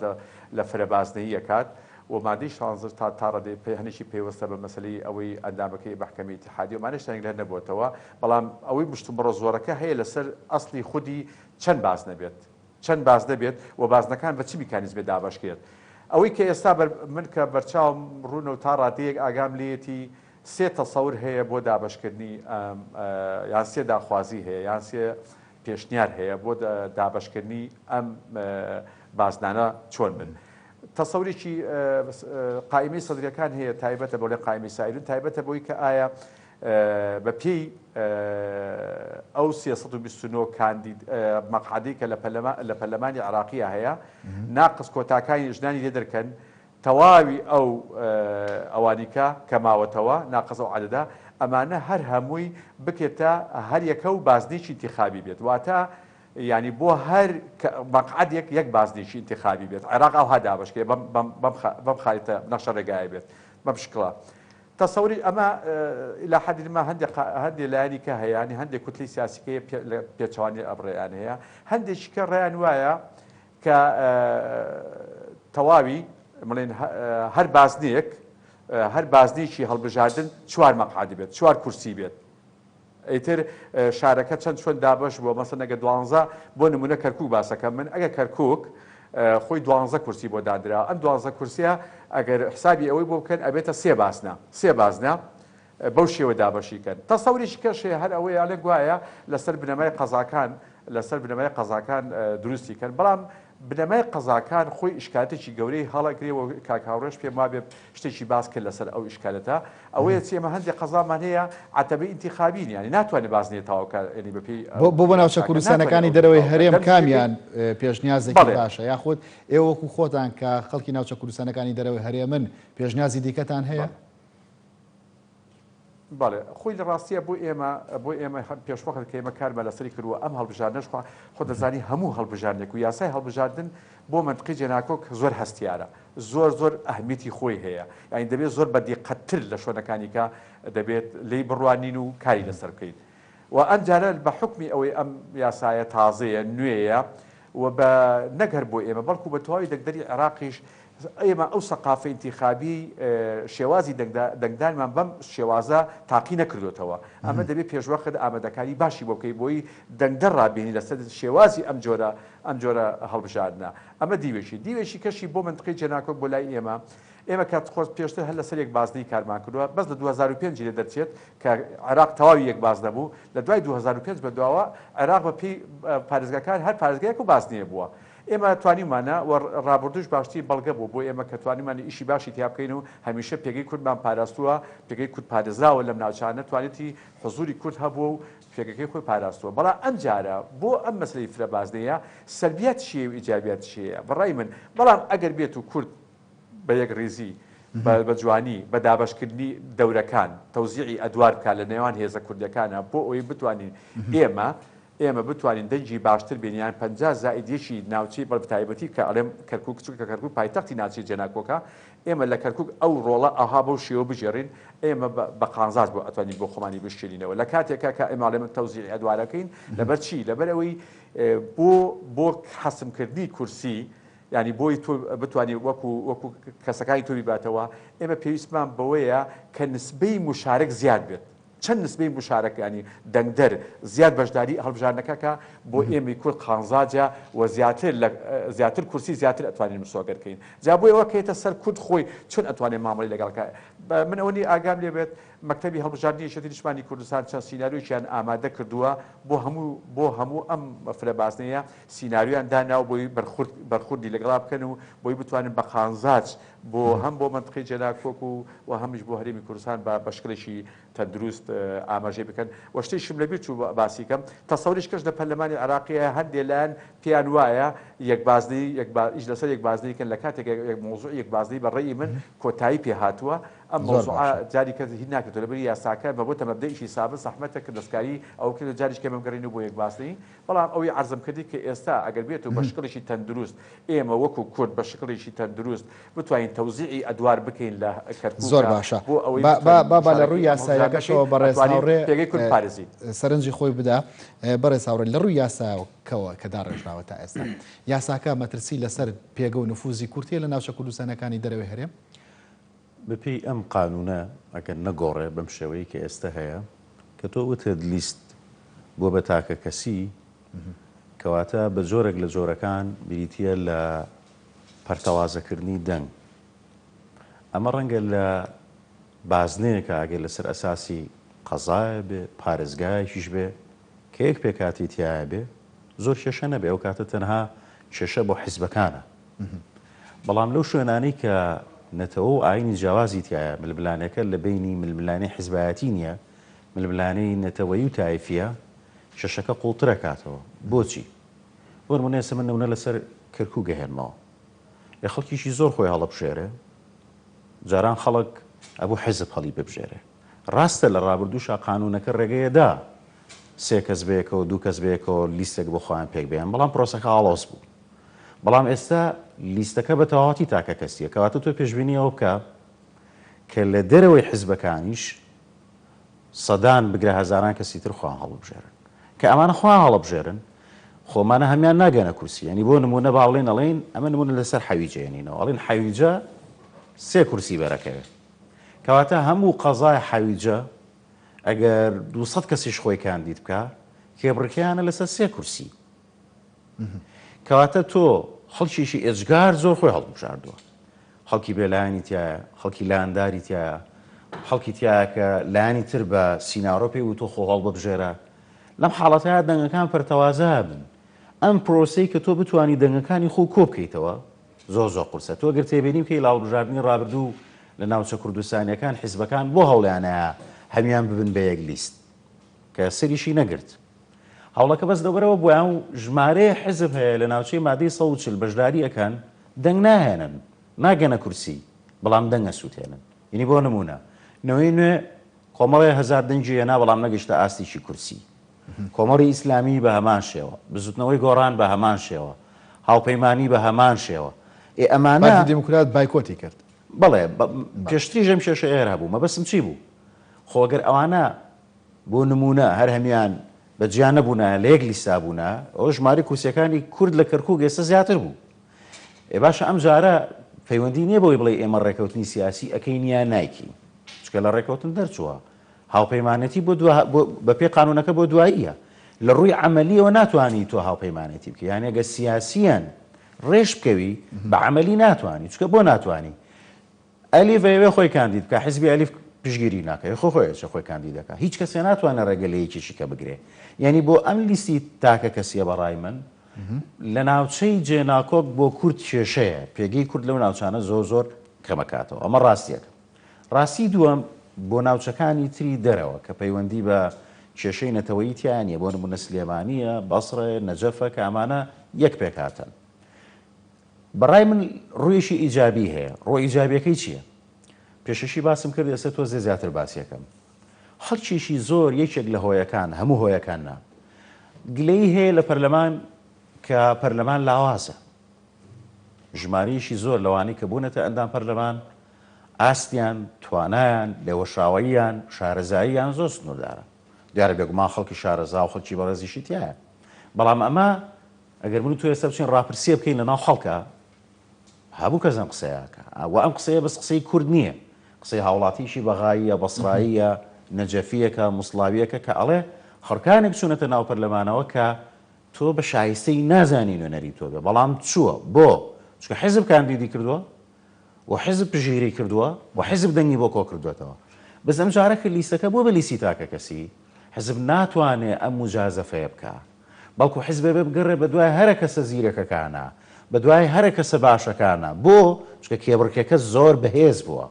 C: لە فرەبازنەی یەکات و مادەی 16 تا ڕادێ هەنێکی پێوەستە بە مەسلەی ئەوەی ئەندامەکەی بەحکەمی اتحادیە و مانەشتێک لە نەبووتەوە بەڵام ئەوەی مشتومڕۆ زۆرەکە هەیە لەسەر ئەسڵی خودی چەند باز نەبێت چەند باز نەبێت و بازنەکان بە چی میکانیزمێ دابەشکێت ئەوەی کە ئێستا من کە بەرچاوم ڕوونە و تا ڕادەیەک ئاگام لێتی سێ تەسەور هەیە بۆ دابشکردنی یان سێ داخوازی هەیە یان سێ پێشنیار هەیە بۆ دابشکردنی ئەم بازنانە چۆن بن. تەسەورێکی قایمەی سەدرەکان هەیە تایبەتە بۆ لە قایمەی سایرین تایبەتە بۆی کە ئایا بە پێی ئەو 329 کاندید مەقعدەی کە لە پەرلەمانی عێراقیە هەیە ناقص کۆتاکانی ژنانی لێ دەرکەن تەواوی ئەو ئەوانیکە کە ماوەتەوە ناقص ئەو عەدەدا ئەمانە هەر هەمووی بکێتە هەر یەکە و بازنێکی انتخابی بێت واتە ینی بۆ هەر مەقعدێک یەک بازنێکی انتخابی بێت عێراق ئەو هەدابشکێ بەم خاریتە نەخشە ڕێگایە بێت بەم شکڵە. تەسەوری ئەمە لە حەدی ما هەندێک لایانی کە هەیە ینی هەندێک کوتلی سیاسیکەیە پێچوانی ئەبڕێیان هەیە هەندێکی کە ڕێیان وایە کە تەواوی بڵێن هەر بازنێکی هەڵبژاردن 4 مەقعدی بێت 4 کورسی بێت ئەیتر شارەکە چەند چۆن دابش بووە مەسەن ئەگە 12 بۆ نمونە کەرکووک باسەکە من ئەگە کەرکووک خۆی 12 کورسی بۆ دادرا ئەم 12 کورسیە ئەگەر حسابی ئەوەی بۆ بکەن ئەبێتە سێ بازنە بەو شێوە دابەشیکەن تەسەوریشی کەشێ هەر ئەوەی یاڵێ گوایە لەسەر بنەمای قەزاکان دروستیکەن بەڵام بنەمای قەزاکان خۆی ئیشکاتێکی گەورەی هەڵەگرێەوە کاکاوڕێش پێم وابێ شتێکی باس کرد لەسەر ئەو ئیشکالەتە ئەوەیە چێمە هەندێک قەزامان هەیە عەتەبەی ئینتیخابین ینی ناتوانێت بازنێتەوە ینی بەپێی
A: بۆ ناوچە کوردستانەکانی دەرەوەی هەرێم کامیان پێشنیازێکی باشە یاخود ئێوە وەکو خۆتان کە خەڵکی ناوچە کوردستانەکانی دەرەوەی هەرێمن پێشنیازی دیکەتان هەیە؟
C: بەڵێ خۆی لە ڕاستیە بۆ ئێمە پێشوەخت کە ئێمە کارمە لەسەری کردووە ئەم هەڵبژاردنەش خۆ دەزانی هەموو هەڵبژاردنێک و یاسای هەڵبژاردن بۆ منطقی جێناکۆک زۆر هەستیارە زۆر ئەهمیەتی خۆی هەیە یعنی دەبێت زۆر بەدیقەتتر لە شوێنەکانی کە دەبێت لی بڕوانین و کاری لەسەر بکەین و ئەمجارە بە حکمی ئەوەی ئەم یاسایە تازەیە نوێیە و بە نەگەر بۆ ئێمە بەڵکو بە تەواوی دەنگدەری عێراقیش ئێمە ئەو سەقافە ئینتیخابی شێوازی دەنگدانمان بەم شێوازە تاقی نەکردوێتەوە ئەمە دەبێت پێشوەخت ئامادەکاری باشی بۆ بکەی بۆی دەنگدەر ڕابێنی لەسەر شێوازی ئەم جۆرە هەڵبژاردنە ئەمە دیوێشی کەشی بۆ منطقەی جێناکۆک بۆ لای ئێمە کات خۆت پێشتر هەر لەسەر یەک بازنەی کارمان کردووە بەس لە 2005 لێ دەرچێت کە عێراق تەواوی یەک باز نەبوو لە دوای 2005 بەدواوە عێراق بە پێی پارێزگاکان هەر پارێزگایەک و بازنیە بووە ئێمە توانیمانە و ڕابردوش باشتی بەڵگە بوو بۆ ئێمە کە توانیمانە ئیشی باشی تیا بکەین و هەمیشە پێگەی کوردمان پاراستووە پێگەی کورد پارێزراوە لەم ناوچانە توانێتی حزوری کورد هەبووە و پێگەکەی خۆی پاراستووە بەڵام ئەم جارە بۆ ئەم مەسلەی فرەبازنەیە سەلبیات چیە و ئیجابیات چیە بەڕای من بەڵام ئەگەر بێت و کورد بە یەک ڕێزی بە جوانی بە دابشکردنی دەورەکان تەوزیعی ئەدوار بکات لە نێوان هێزە کوردەکانە بۆ ئەوەی بتوانین ئێمە بتوانین دەنجی باشتر بینیان 50 زائیدیەکی ناوچی بەتایبەتی کە ئەڵێم کەرکووک کە کەرکووک پایتەختی ناوچەی جێناکۆکە ئێمە لە کەرکووک ئەو ڕۆڵە ئاها بەو شێوە بژێڕین ئێمە بە قانزاز بۆ ئەتوانین بۆ خۆمانی بشکێنینەوە لە کاتێکە کە ئێماڵێمە تەوزیعی ئەدوارەکەین لەبەر چی لەبەر ئەوەی بۆ حەسمکردنی کورسی ینی بۆی تۆ بتوانانی وەکو کەسەکانی تۆ بیباتەوە ئێمە پێویستمان بەوەیە کە نسبەی مشارک زیاد بێت چەند نسبەی مشارک ینی دەنگدەر زیاد بەشداری هەڵبژارنەکەکە بۆ ئێمەی کورد قانزاجە و زیاتر کورسی زیاتر ئەتوانین مسۆگەرکەین جا بۆ ئەوە کەیتە سەر کورد خۆی چۆن ئەتوانێت مامەڵی لەگەڵکە من ئەوەی ئاگام لێ بێت مەکتەبی هەڵبژاردننی یەکێتی نیشتمانی کوردستان چەند سیناریۆیان ئامادە کردووە بۆ هەموو ئەم مەفرە بازنەیە سیناریۆیان داناو بۆی بەرخوردی لەگەڵا بکەن و بۆی بتوانن بە قانزاج بۆ هەم بۆ منطقەی جێلاکۆک و هەمیش بۆ هەرێمی کوردستان بە شکلێکی تەندروست ئاماژەی بکەن و شتێکشم لەبیر چوو باسیکەم تەسەوریش کەش لە پەرلەمانی عێراقیە هەندێک لایەن پێیان وایە ئیش لەسەر یەک بازنەیەکەن لە کاتێک مۆزوع یەک بازنەی بەڕێی من کۆتایی پێ هاتووە ئەم مۆزوع جاری کە هیچ ناکرێتەوە لەبەری یاساکە بەبووتە مەبدەئیشی سابق زەحمەتە کە دەستکاری ئەو کرد جاریش کە بەمگەڕین بۆ یەک باسنەی بەڵام ئەوەی عەرزم کردی کە ئێستا ئەگەر بێت و بە شکڵێکی تەندروست ئێمە وەکو کورد بە شکڵێکی تەندروست بتوانین تەوزیعی ئەدوار بکەین لە کەرکووک
A: زۆر باشە با لە ڕووی یاسایەکەشەوە بەڕێز هاوڕێ
C: پێگەی کورد پارێزی
A: سەرنجی خۆی بدا بەڕێز هاوڕێ لە ڕووی یاساکەوە کە داڕێژراوە تا ئێستا یاساکە مەترسی لەسەر پێگە و نفوزی کورتیە لە ناوچە کوردستانەکانی دەرەوەی هەرێم
B: بەپێی ئەم قانونە ئەگەر نەگۆڕێ بەم شێوەیە کە ئێستا هەیە کە تۆ وتت لیست بۆ بە تاکە کەسی کەواتە بە جۆرێک لە جۆرەکان بریتە لە پەرتەوازەکردنی دەنگ ئەمە ڕەنگە لە بازنەیەکە ئەگەر لەسەر ئەساسی قەزایە بێ پارێزگایەکیش بێ کە یەک پێکاتی تایە بێ زۆر کێشە نەبێ ئەو کاتە تەنها کێشە بۆ حیزبەکانە بەڵام لەو شوێنانەی کە نەتەوە و ئاینی جیاوازی تایە ململانەکە لە بینی ململانەی حیزبایەتی نییە ململانەی نەتەوەیی و تایفیە کێشەکە قوڵترە کاتەوە بۆچی بۆ نمونە من نمونە لەسەر کەرکووک گەهێنمەوە لە خەڵکیشی زۆر خۆی هەڵەبژێرێ جاران خەڵک ئەبوو حیزب هەڵی ببژێرێ ڕاستە لە ڕابردووشا قانونەکە ڕێگەیەدا سێ کەس بەیەکەوە دوو کەس بەیەکەوە لیستێک بۆ خۆیان پێک بێن بەڵام پرۆسەکە ئاڵۆز بوو بەڵام ئێستا لیستەکە بە تەواوەتی تاکە کەسیە کەواتە تۆ پێشبینی ئەوە بکە کە لە دەرەوەی حیزبەکانیش سەدان بگرە هەزاران کەسی تر خۆیان هەڵبژێرن کە ئەمانە خۆیان هەڵبژێرن خۆمانە هەمیان ناگەنە کورسی ینی بۆ نمونە باڵێن ئەڵێن ئەمە نمونە لەسەر حەویجێنینەوە ئەڵێن حەویجە سێ کورسی بەرەکەوێت کەواتە هەموو قەزای حەویجە ئەگەر 200 کەسیش خۆی کاندید بکە کێبڕکیانە لەسەر سێ کورسی کەواتە تۆ خەڵکیشی ئێجگار زۆر خۆی هەڵبژاردووە خەڵکی بێلایانی تایە خەڵکی لانداری تایە خەڵکی تایە کە لایانی تر بە سیناڕۆپی و تۆ خۆ هەڵ ببژێرە لەم حاڵەتەیە دەنگەکان پەرتەوازە بن ئەم پرۆسەی کە تۆ بتوانی دەنگەکانی خۆ کۆ بکەیتەوە زۆر قورسە تۆ گەر تێبینیم کەی لاڵبژاردننی ڕابردوو لە ناوچە کوردستانیەکان حیزبەکان بۆ هەوڵیانەیە هەمیان ببن بە یەک لیست کە سەریشی نەگرت هەوڵەکە بەس دەبەرەوە بۆیان و ژمارەیە حیزب هەیە لە ناوچەی مادەی 140 بەشداری ئەەکەن دەنگ ناهێنن ناگەنە کورسی بەڵام دەنگە سووتێنن یعنی بۆ نمونە نەوەی نوێ کۆمەڵی 1000 دەنگی هێنا بەڵام نەگەشتە ئاستیشی کورسی کۆمەڵی ئیسلامی بە هەمان شێوە بزوتنەوەی گۆڕان بە هەمان شێوە هاوپەیمانی بە هەمان شێوە
A: ئەمانە دیموکرات بایکۆتی کرد
B: بەڵێ پێشتری ژەم شێشە ئێرە بوو مەبەستم چی بوو خۆگەر ئەوانە بۆ نمونە هەر هەمیان بە جیان نەبوونە لە یەک لیستا بوونە ئەو ژماری کورسیەکانی کورد لە کەرکووک ئێستا زیاتر بوو باشە ئەم جارە پەیوەندی نییە بۆی بڵێ ئێمە ڕێکەوتنی سیاسی ئەەکەین یان نایکی چکە لە ڕێکەوتن دەرچووە هاوپەیمانەتی بە پێ قانونەکە بۆ دواییە لە ڕووی عملیەوە ناتوانانی تۆ هاوپەیمانەتی بکە یان ئەگە سیاسیان ڕێژ بکەوی بە عملی ناتوانانی چکە بۆ ناتوانانی ئەلیف ئەوێ خۆی کاندید بکە حیزبی ئەلیف پشگیری ناکە خۆیش خۆی کاندید دەکە هیچ کەسێ ناتوانە ڕێگە لە یەکێکی کە بگرێ یعنی بۆ ئەم لیستی تاکە کەسیە بەڕای من لە ناوچەی جێناکۆک بۆ کورد کێشەیە پێگەی کورد لەو ناوچانە زۆر کەمەکاتەوە ئەمە ڕاستیەکە ڕاستی دووەم بۆ ناوچەکانی تری دەرەوە کە پەیوەندی بە کێشەی نەتەوەیی تیانە بۆ نمونە سلێمانیە بەسڕێ نەجەفە کە ئەمانە یەک پێکاتن بەڕای من ڕوویشی ئیجابی هەیە ڕۆ ئیجابیەکەی چییە پێشەشی باسم کرد ئێستا تۆ زیاتر باسیەکەم خەڵکیشی زۆر یەکێک لە هۆیەکان هەموو هۆیەکاننا گلەی هەیە لە پەرلەمان کە پەرلەمان لاوازە ژمارەیەشی زۆر لەوانەی کە بوونەتە ئەندام پەرلەمان ئاستیان توانایان لێوەشاوەییان شارەزاییان زۆر سنووردارە دیارە بێگومان خەڵکی شارەزا و خەڵکی بەڕێزیشی تایە بەڵام ئەمە ئەگەر من تو ئێستا بچین ڕاپرسیە بکەین لە ناو خەڵکە هەبوو کەسم قسەیەکە و ئەم قسەیە بەس قسەی کورد نییە، قسەی هاوڵاتیشی بەغاییە، بەسڕاییە، نەجەفیەکە، موسڵاویەکە کە ئەڵێ خەڵکانێک چوونەتە ناو پەرلەمانەوە کە تۆ بە شایستەی نازانی نوێنەری تۆ بێ، بەڵام چووە بۆ چکە حیزب کاندیدی کردووە و حیزب پژگیری کردووە و حیزب دەنگی بۆ کۆ کردوێتەوە. بەس ئەم جارەکە لیستەکە بۆ بە لیستی تاکە کەسی حزب ناتوانێت ئەم مجازەفەیە بکە، بەڵکو حیزبێ بێ بگەڕێ بە دوای هەرە کەسە زیرەکەکانە، بە دوای هەرە کەسە باشەکانە، بۆ چکە کێبڕکێکە زۆر بەهێز بووە.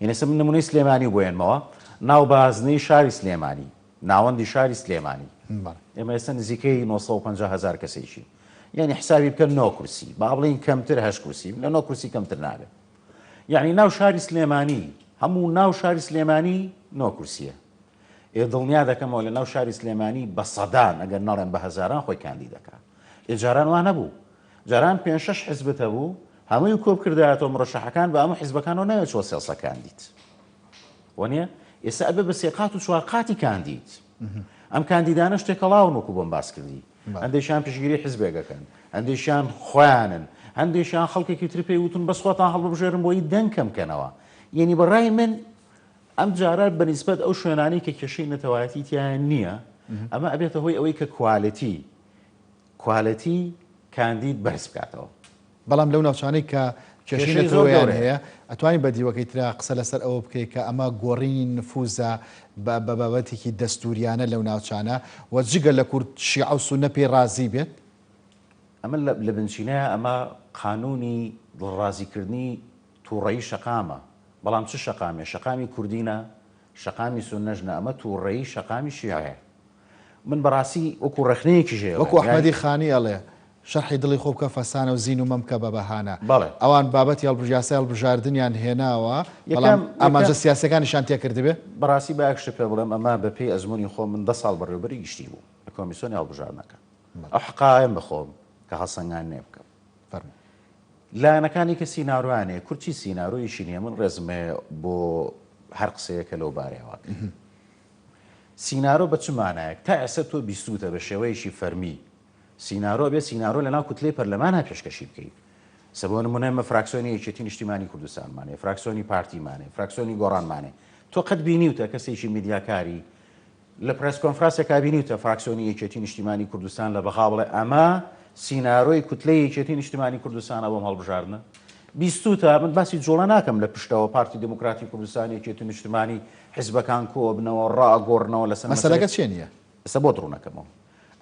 B: یعنی من نمونەی سلێمانی بۆێنمەوە، ناوبازنەی شاری سلێمانی، ناوەندی شاری سلێمانی، ئێمە ئێستا نزیکەی 950,000 کەسێکی، یعنی حسابی بکەن 9 کورسی، با بڵین کەمتر 8 کورسی، لە 9 کورسی کەمتر نابێت. یعنی ناو شاری سلێمانی، هەموو ناو شاری سلێمانی 9 کورسیە. دڵنیا دەکەمەوە لە ناو شاری سلێمانی بە سەدان ئەگەر نەڵێن بە هەزاران خۆی کاندید دەکات. جاران وان نەبوو، جاران 5-6 حیزبتە بوو، هەمووی کۆب کردایەتەوە مڕەشەحەکان بە هەموو حیزبەکانەوە نەوێت چۆ سێسە کاندید. وانە ئێستا ئەبێ بە سێقات و چوارقاتی کاندید. ئەم کاندیدانە شتێکەڵاون وەکو بۆم باس کردی، هەندێکیان پشگیری حیزبێکەکەن، هەندێکیان خۆیانن، هەندێکیان خەڵکێکی تر پێی وتون بەس خۆتان هەڵبژێرن بۆی دەنگ کەمکەنەوە. یعنی بەڕای من ئەم جارە بەنسبەت ئەو شوێنانی کە کێشەی نەتەوایەتی تیان نییە، ئەمە ئەبێتە هۆی ئەوەی کە کوالەتی کاندید بەرز بکاتەوە.
A: بەڵام لەو ناوچانەی کە کێشەی نەتەوەیان هەیە ئەتوانین بەدیوەکەی ترا قسە لەسەر ئەوە بکەیت کە ئەمە گۆڕین نفوزە بە بابەتێکی دەستوریانە لەو ناوچانە و جگە لە کورد شیعە و سونە پێی ڕازی بێت.
B: ئەمە لە بنچینەیە ئەمە قانونی دڵڕازیکردنی تووڕەیی شەقامە، بەڵام چ شەقامێ؟ شەقامی کوردینە، شەقامی سونەژنە، ئەمە تووڕەیی شەقامی شیعەیە. من بەڕاستی وەکو ڕەخنەیەکی ژێوە
A: وەکو ئەحمەدی خانی ئەڵێ شەرحی دڵی خۆ بکە فەسانە و زین و مەمکە بە بەهانە. ئەوان بابەتی هەڵبژاردنیان هەڵبژاردنیان هێناوە، بەڵام ئاماژە سیاسەکانیشان تێکردبێ.
B: بەڕاستی باەکشتە پێ بڵێم ئەمە بەپێی ئەزمموی خۆ من 10 ساڵ بەڕێوەبەری گشتی بوو لە کۆمیسیۆنی هەڵبژاردنەکە. ئەو حقایم بخۆم کە هەڵسەنگان نێ بکەم. لایەنەکانی کە سیناڕوانێ کورچی سیناڕۆیشی نییە، من ڕێزمێ بۆ هەر قسەیەکە لەو بارەوە. سینارۆ بە چ مانایەک تا ئێستا تۆ بیستوتە بە شێوەیەشی فەرمی سینارۆ بێ سینارۆ لەناو کوتلەی پەرلەمانە پێشکەشی بکەیت. سەبوو نمونە ئێمە فراکسیۆنی یەکێتی نیشتیمانی کوردستانمانێ، فراکسیۆنی پارتیمانێ، فراکسیۆنی گۆڕانمانێ. تۆ قەت بینیوتە کەسێکی میدیاکاری لە پرس کۆنفرانسێکا بینیوتە فراکسیۆنی یەکێتی نیشتیمانی کوردستان لە بەغا بڵێ ئەمە سینارۆی کوتلەی یەکێتی نیشتیمانی کوردستانە بۆم هەڵبژاردنە؟ بیستوتە من باسی جوڵە ناکەم لە پشتەوە پارتی دموکراتی کوردستان یەکێتی نیشتیمانی حیزبەکان کۆ بنەوە ڕاگۆڕنەوە لەسەر
A: مەسەلەکە چێ نییە؟
B: ئێستا بۆ دڕوونەکەمەوە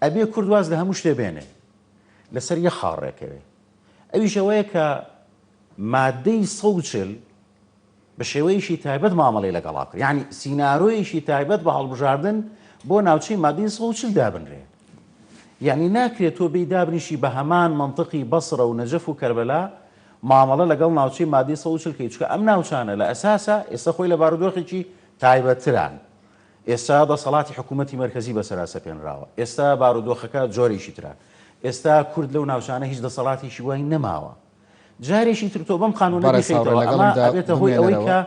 B: ئەبێ کوردواز لە هەموو شتێ بێنێ لەسەر یە خاڕێکەوێ. ئەویش ئەوەیە کە مادەی 140 بە شێوەیەشی تایبەت مامەڵەی لەگەڵا کرد، یعنی سینارۆیەشی تایبەت بە هەڵبژاردن بۆ ناوچەی مادەی 140 دابنرێ. یعنی ناکرێت تۆ بێی دابنیشی بە هەمان منطقی بەسڕە و نەجەف و کەربەلا مامەڵە لەگەڵ ناوچەی مادەی 140 کەی، چکە ئەم ناوچانە لە ئەساسە ئێستا خۆی لە بارودۆخێکی تایبەتتران. ئێستا دەسەڵاتی حکوومەتی مەرکەزی بەسەرا سەپێنراوە، ئێستا بارودۆخەکە جۆرێکی ترا، ئێستا کورد لەو ناوچانە هیچ دەسەڵاتێکی وای نەماوە. جارێکی تر تۆ بەم قانونە بێتە هۆی ئەوەی کە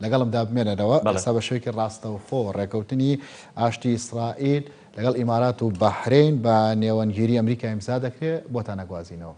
A: لەگەڵمدا بمێنەرەوە ئەستا بە شوێکی ڕاستەوخۆ ڕێکەوتنی ئاشتی ئیسرائیل لەگەڵ ئیمارات و بەحرین بە نێوەنگیری ئەمریکا ئیمزا دەکرێت بۆتان نەگوازینەوە.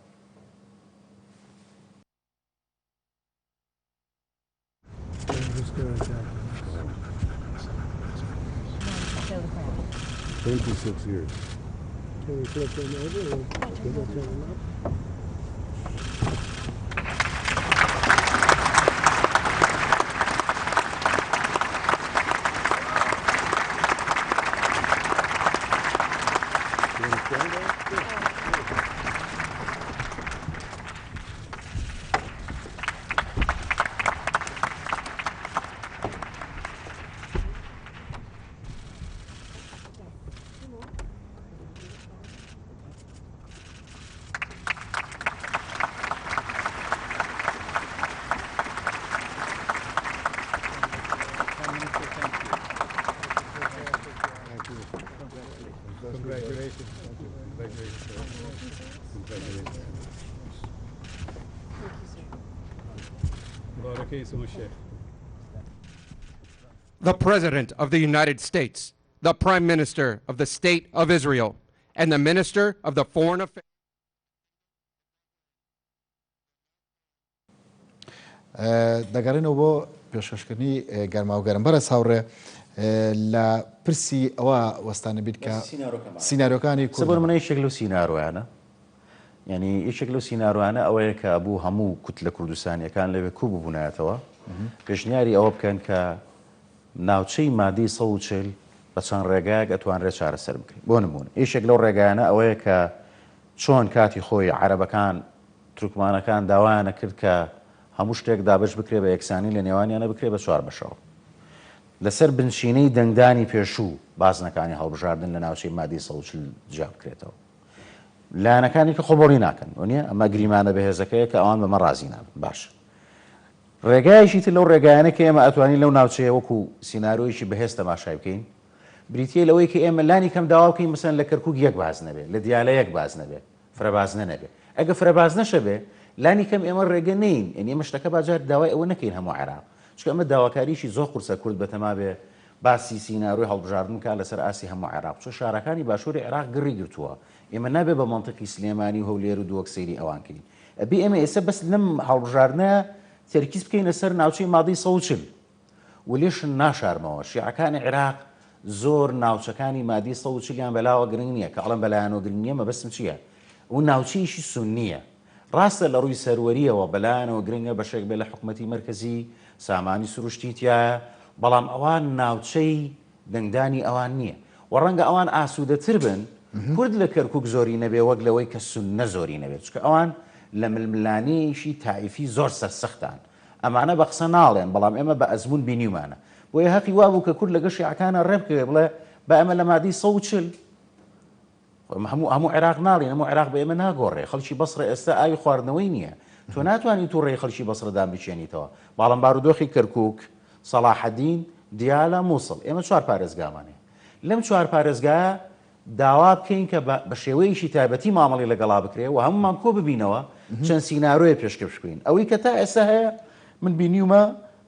D: The President of the United States, the Prime Minister of the State of Israel, and the Minister of the Foreign Affairs.
A: دەگەڕێنەوە بۆ پێشکەشکردنی گەرما و گەرم بەرە هاوڕێ لە پرسی ئەوە وەستانە بیت کە سیناریۆکانی
B: سبەر منە یەکێک لەو سیناڕۆیانە یعنی یەکێک لەو سیناڕوانە ئەوەیە کە بوو هەموو کوت لە کوردستانیەکان لەوێ کوب ببوونایەتەوە پێشنیاری ئەوە بکەن کە ناوچەی مادی 140 بە چەند ڕێگایەک ئەتوانرێت چارەسەر بکەین بۆ نمونە یەکێک لەو ڕێگایانە ئەوەیە کە چۆن کاتی خۆی عەرەبەکان تورکمانەکان داوایانە کرد کە هەموو شتێک دابش بکرێ بە یەکسانی لە نێوانیانە بکرێ بە 4 بەشەوە لەسەر بنشینەی دەنگدانی پێشوو بازنەکانی هەڵبژاردن لە ناوچەی مادی 140 جا بکرێتەوە لایەنەکانی کە خۆبۆڕی ناکەن وانە ئەمە گریمانە بەهێزەکەیە کە ئەوان بەمە ڕازی نابن باش ڕێگایشی تر لەو ڕێگایانە کە ئێمە ئەتوانین لەو ناوچەیە وەکو سیناریۆیشی بەهێز تەماشای بکەین بریتیە لەوەی کە ئێمە لانی کەم داوا بکەین مەسەن لە کەرکووک یەک باز نەبێ لە دیالە یەک باز نەبێ فرەبازنە نەبێ ئەگە فرەباز نەشەبێ لانی کەم ئێمە ڕێگە نین ئەنی ئێمە شتەکە باجار داوای ئەوە نەکەین هەموو عێراق چکە ئەمە داواکاریشی زۆر قورسە کورد بەتەما بێ باسی سیناریۆی هەڵبژاردن کا لەسەر ئاسی هەموو عێراق چۆ شارەکانی باشووری عێراق گڕی گرتووە ئێمە نابێ بە مەنتیقی سلێمانی و هەولێر و دووەک سەیری ئەوان کرین ئەبێ ئێمە ئێستا بەس لەم هەڵبژاردنە تەرکیز بکەین لەسەر ناوچەی مادی 140 و لێشن ناشارمەوە شیعەکانی عێراق زۆر ناوچەکانی مادی 140یان بەلاوە گرنگ نییە کە ئەڵەن بەلایەنەوە گرنگ نییە مەبەستم چییە و ناوچەیشی سونیە ڕاستە لە ڕووی سەروەریەوە بەلایەنەوە گرنگە بەشێک بێ لە حکوومەتی مرکزی سامانی سروشتی تایە بەڵام ئەوان ناوچەی دەنگدانی ئەوان نییە و ڕەنگە ئەوان ئاسوودەتر بن کورد لە کەرکووک زۆری نەبێ وەک لەوەی کە سونە زۆری نەبێت چکە ئەوان لە ململانەیەشی تایفی زۆر سەرسەختان ئەمانە بە قسە ناڵێن بەڵام ئێمە بە ئەزمون بینیمانە بۆیە هەقی وا بوو کە کورد لە گەشیعەکانە ڕێبکەوێ بڵێ بە ئەمە لە مادی 140 هەموو عێراق ناڵین هەموو عێراق بە ئێمە ناگۆڕێ خەڵکی بەسڕە ئێستا ئاوی خواردنەوەی نییە تۆ ناتوانین تو ڕێی خەڵکی بەسڕەدان بچێنیتەوە باڵام بارودۆخی کەرکووک سەلاحەدین دیالە مووسڵ ئێمە 4 پارێزگامانێ لەم 4 پارێزگایە داوا بکەین کە بە شێوەیەشی تایبەتی مامەڵی لەگەڵا بکرێ و هەمومان کۆ ببینەوە چەند سیناڕۆیە پێشکەش بکەین ئەوەی کە تا ئێستا هەیە من بینیومە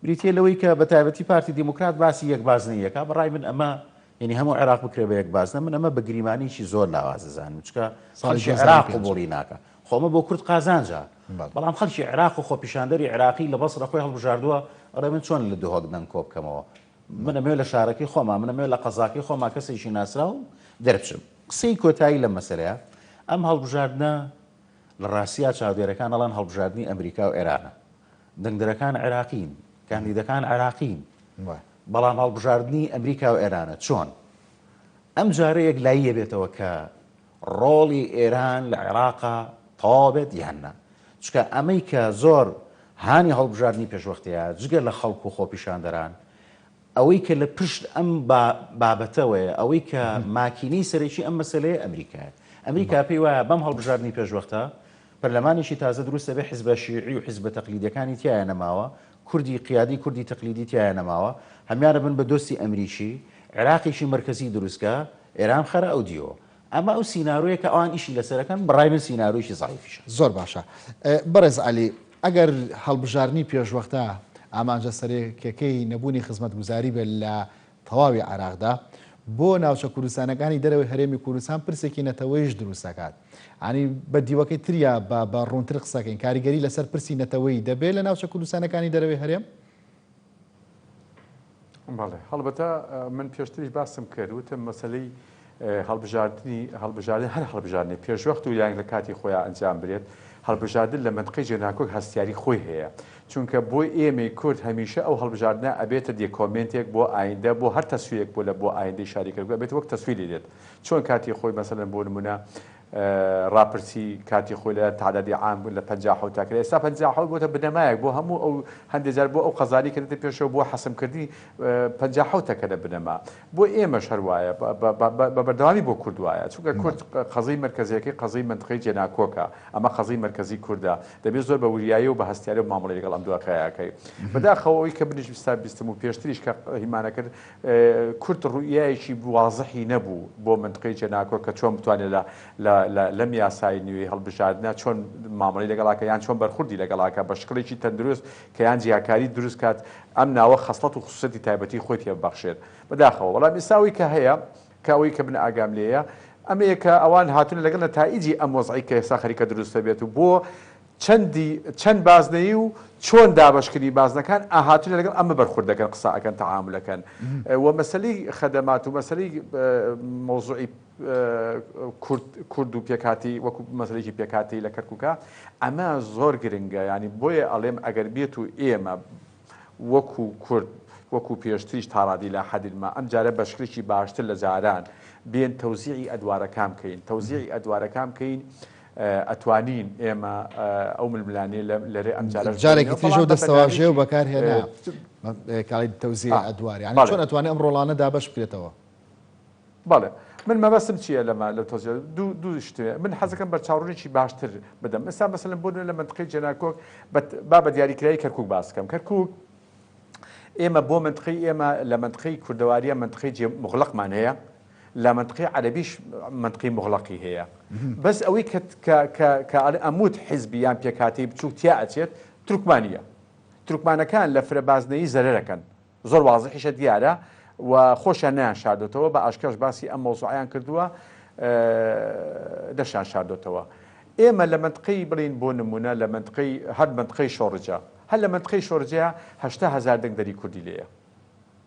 B: بریتێ لەوەی کە بە تایبەتی پارتی دیموکرات باسی یەک بازنەیەکە بەڕای من ئەمە یعنی هەموو عێراق بکرێ بە یەک بازنە من ئەمە بە گریمانیشی زۆر لاوازەزانم چکە خەڵکی عێراق قبوڵی ناکە خۆمە بۆ کورد قازانجا بەڵام خەڵکی عێراق و خۆپیشاندەری عێراقی لە بەسڕە خۆی هەڵبژاردووە ئەڕێ من چۆن لە دووهۆک دەنگ کۆ بکەمەوە منەمێ لە شارەکەی خۆمان منەمێ لە قەزاکی خۆما کەسێکی ناسرا و دەربچم قسەی کۆتایی لە مەسەلەیە ئەم هەڵبژاردنە لە ڕاستیا چاودێرەکان ئەڵەن هەڵبژاردننی ئەمریکا و ئێرانە دەنگدەرەکان عێراقین کاندیدەکان عێراقین بەڵام هەڵبژاردننی ئەمریکا و ئێرانە چۆن ئەم جارە یەک لاییە بێتەوە کە ڕۆڵی ئێران لە عێراقا تەواو بێت یاننا چکە ئەمەی کە زۆر هانی هەڵبژاردننی پێشوەختەیە جگە لە خەڵک و خۆپیشاندەران ئەوەی کە لە پشت ئەم بابەتەوەیە ئەوەی کە ماکینەی سەرێکی ئەم مەسەلەیە ئەمریکایە ئەمریکا پێی وایە بەم هەڵبژاردننی پێشوەختە پەرلەمانێکی تازە دروستە بێ حیزبە شیوعی و حیزبە تەقلیدیەکانی تایە نەماوە کوردی قیادی کوردی تەقلیدی تایە نەماوە هەمیانە بن بە دۆستی ئەمریکی عێراقیشی مرکزی دروستکە ئێران خەرە ئەو دیەوە ئەمە ئەو سیناڕۆیە کە ئەوان ئیشی لەسەرەکەن بەڕای من سیناڕۆیشی زایفیشە
A: زۆر باشە بەڕێز عەلی ئەگەر هەڵبژاردننی پێشوەختە ئامانجە سەرێکەکەی نەبوونی خزمەتگوزاری بێت لە تەواوی عێراقدا بۆ ناوچە کوردستانەکانی دەرەوەی هەرێمی کوردستان پرسێکی نەتەوەیش دروستەکات ئانی بە دیوەکەی تریا بە ڕوونتر قسەکەین کاریگەری لەسەر پرسی نەتەوەی دەبێت لە ناوچە کوردستانەکانی دەرەوەی هەرێم
C: بەڵێ هەڵبەتە من پێشتریش باسم کرد وتم مەسەلەی هەڵبژاردن هەر هەڵبژاردننی پێشوەخت و یان لە کاتی خۆیان ئەنجام برێت هەڵبژاردن لە منطقەی جێناکۆک هەستیاری خۆی هەیە چونکە بۆی ئێمەی کورد هەمیشە ئەو هەڵبژاردنە ئەبێتە دیکۆمنتێک بۆ ئایندە بۆ هەر تەسویرێک بۆ لە بۆ ئایندەی شاریکردن ئەبێت وەک تەسویری دێت چۆن کاتی خۆی مەسەلەن بۆ نمونە ڕاپرسی کاتی خۆی لە تعدادی عام بوون لە 50 تاکرێت ئێستا 50 بۆتە بنەمایەک بۆ هەموو ئەو هەندێک جار بۆ ئەو قەزاری کردێتە پێشەوە بۆ حەسمکردنی 50 تەکە لە بنەما بۆ ئێمەش هەروایە بە بەردەوامی بۆ کورد وایە چونکە کورد قەزەی مرکزیەکەی قەزەی منطقەی جێناکۆکە ئەمە قەزەی مرکزی کوردە دەبێت زۆر بە وریایی و بە هەستیاری و مامەڵەی لەگەڵ ئەم دووەکەیەکەی بەداخەوەی کە بنیش بیستم و پێشتریش کە هیمانە کرد کورد ڕوئیایەکی واضحی نەبوو بۆ منطقەی جێناکۆ کە چۆن بتوانێت لەم یاسای نوێی هەڵبژاردنە چۆن مامەڵەی لەگەڵاکە یان چۆن بەرخوردی لەگەڵاکە بە شکڵێکی تەندروست کە یان جیاکاری دروست کات ئەم ناوە خەسڵەت و خوسوسەتی تایبەتی خۆی تێ ببەخشێت بەداخەوە وەڵام ئێستاوی کە هەیە کاوەی کە بن ئاگام لێیە ئەمەیە کە ئەوان هاتوون لەگەڵ نەتائیجی ئەم وەزعی کە ئێستا خەریکە دروستە بێت و بۆ چەند بازنەیی و چۆن دابشکردنی بازنەکان ئاهاتوی لەگەڵ ئەمە بەرخوردەکەن قساەکەن تەعاملەکەن و مەسەلەی خەدەمات و مەسەلەی مۆزوعی کورد و پێکاتی وەکو مەسەلێکی پێکاتی لە کەرکووکە ئەمە زۆر گرنگە ینی بۆیە ئەڵێم ئەگەر بێت و ئێمە وەکو کورد وەکو پێشتریش تاڕادی لە حەدیدما ئەم جارە بەشکرێکی باشتر لە جاران بێن تەوزیعی ئەدوارەکان بکەین تەوزیعی ئەدوارەکان بکەین ئەتوانین ئێمە ئەو ململانێ لەرێ ئەم
A: جارێکی تریژە و دەستەواژێ و بەکارهێنا کاڵی تەوزیع ئەدواری چۆن ئەتوانێت ئەم ڕۆڵانە دابەش بکرێتەوە
C: بەڵێ من مەبەستم چییە لەمە لە تۆزیە دوو شتێ من حەزەکەم بە چاوڕێکی باشتر بدەم ئێستا مەسەلەن بۆ لە منطقەی جێناکۆک با بە دیاریکرایی کەرکووک باس بکەم کەرکووک ئێمە بۆ منطقەی ئێمە لە منطقەی کوردەواریە منطقەی مغلقمان هەیە لە منطقەی عەرەبیش منطقەی مغلقی هەیە بەس ئەوەی کە ئەموت حیزبیان پێکاتی بچوو تیا ئەچێت تورکمانیە تورکمانەکان لە فرەبازنەیی زەرەرەکەن زۆر وازحیشە دیارە و خۆشیان نیان شاردۆتەوە بە ئاشکەش باسی ئەم مۆزوعیان کردووە دەشان شاردۆتەوە ئێمە لە منطقەی بڵین بۆ نمونە لە منطقەی هەر منطقەی شۆڕجە هەر لە منطقەی شۆڕجەیە 800,000 دەنگدەری کوردی لێیە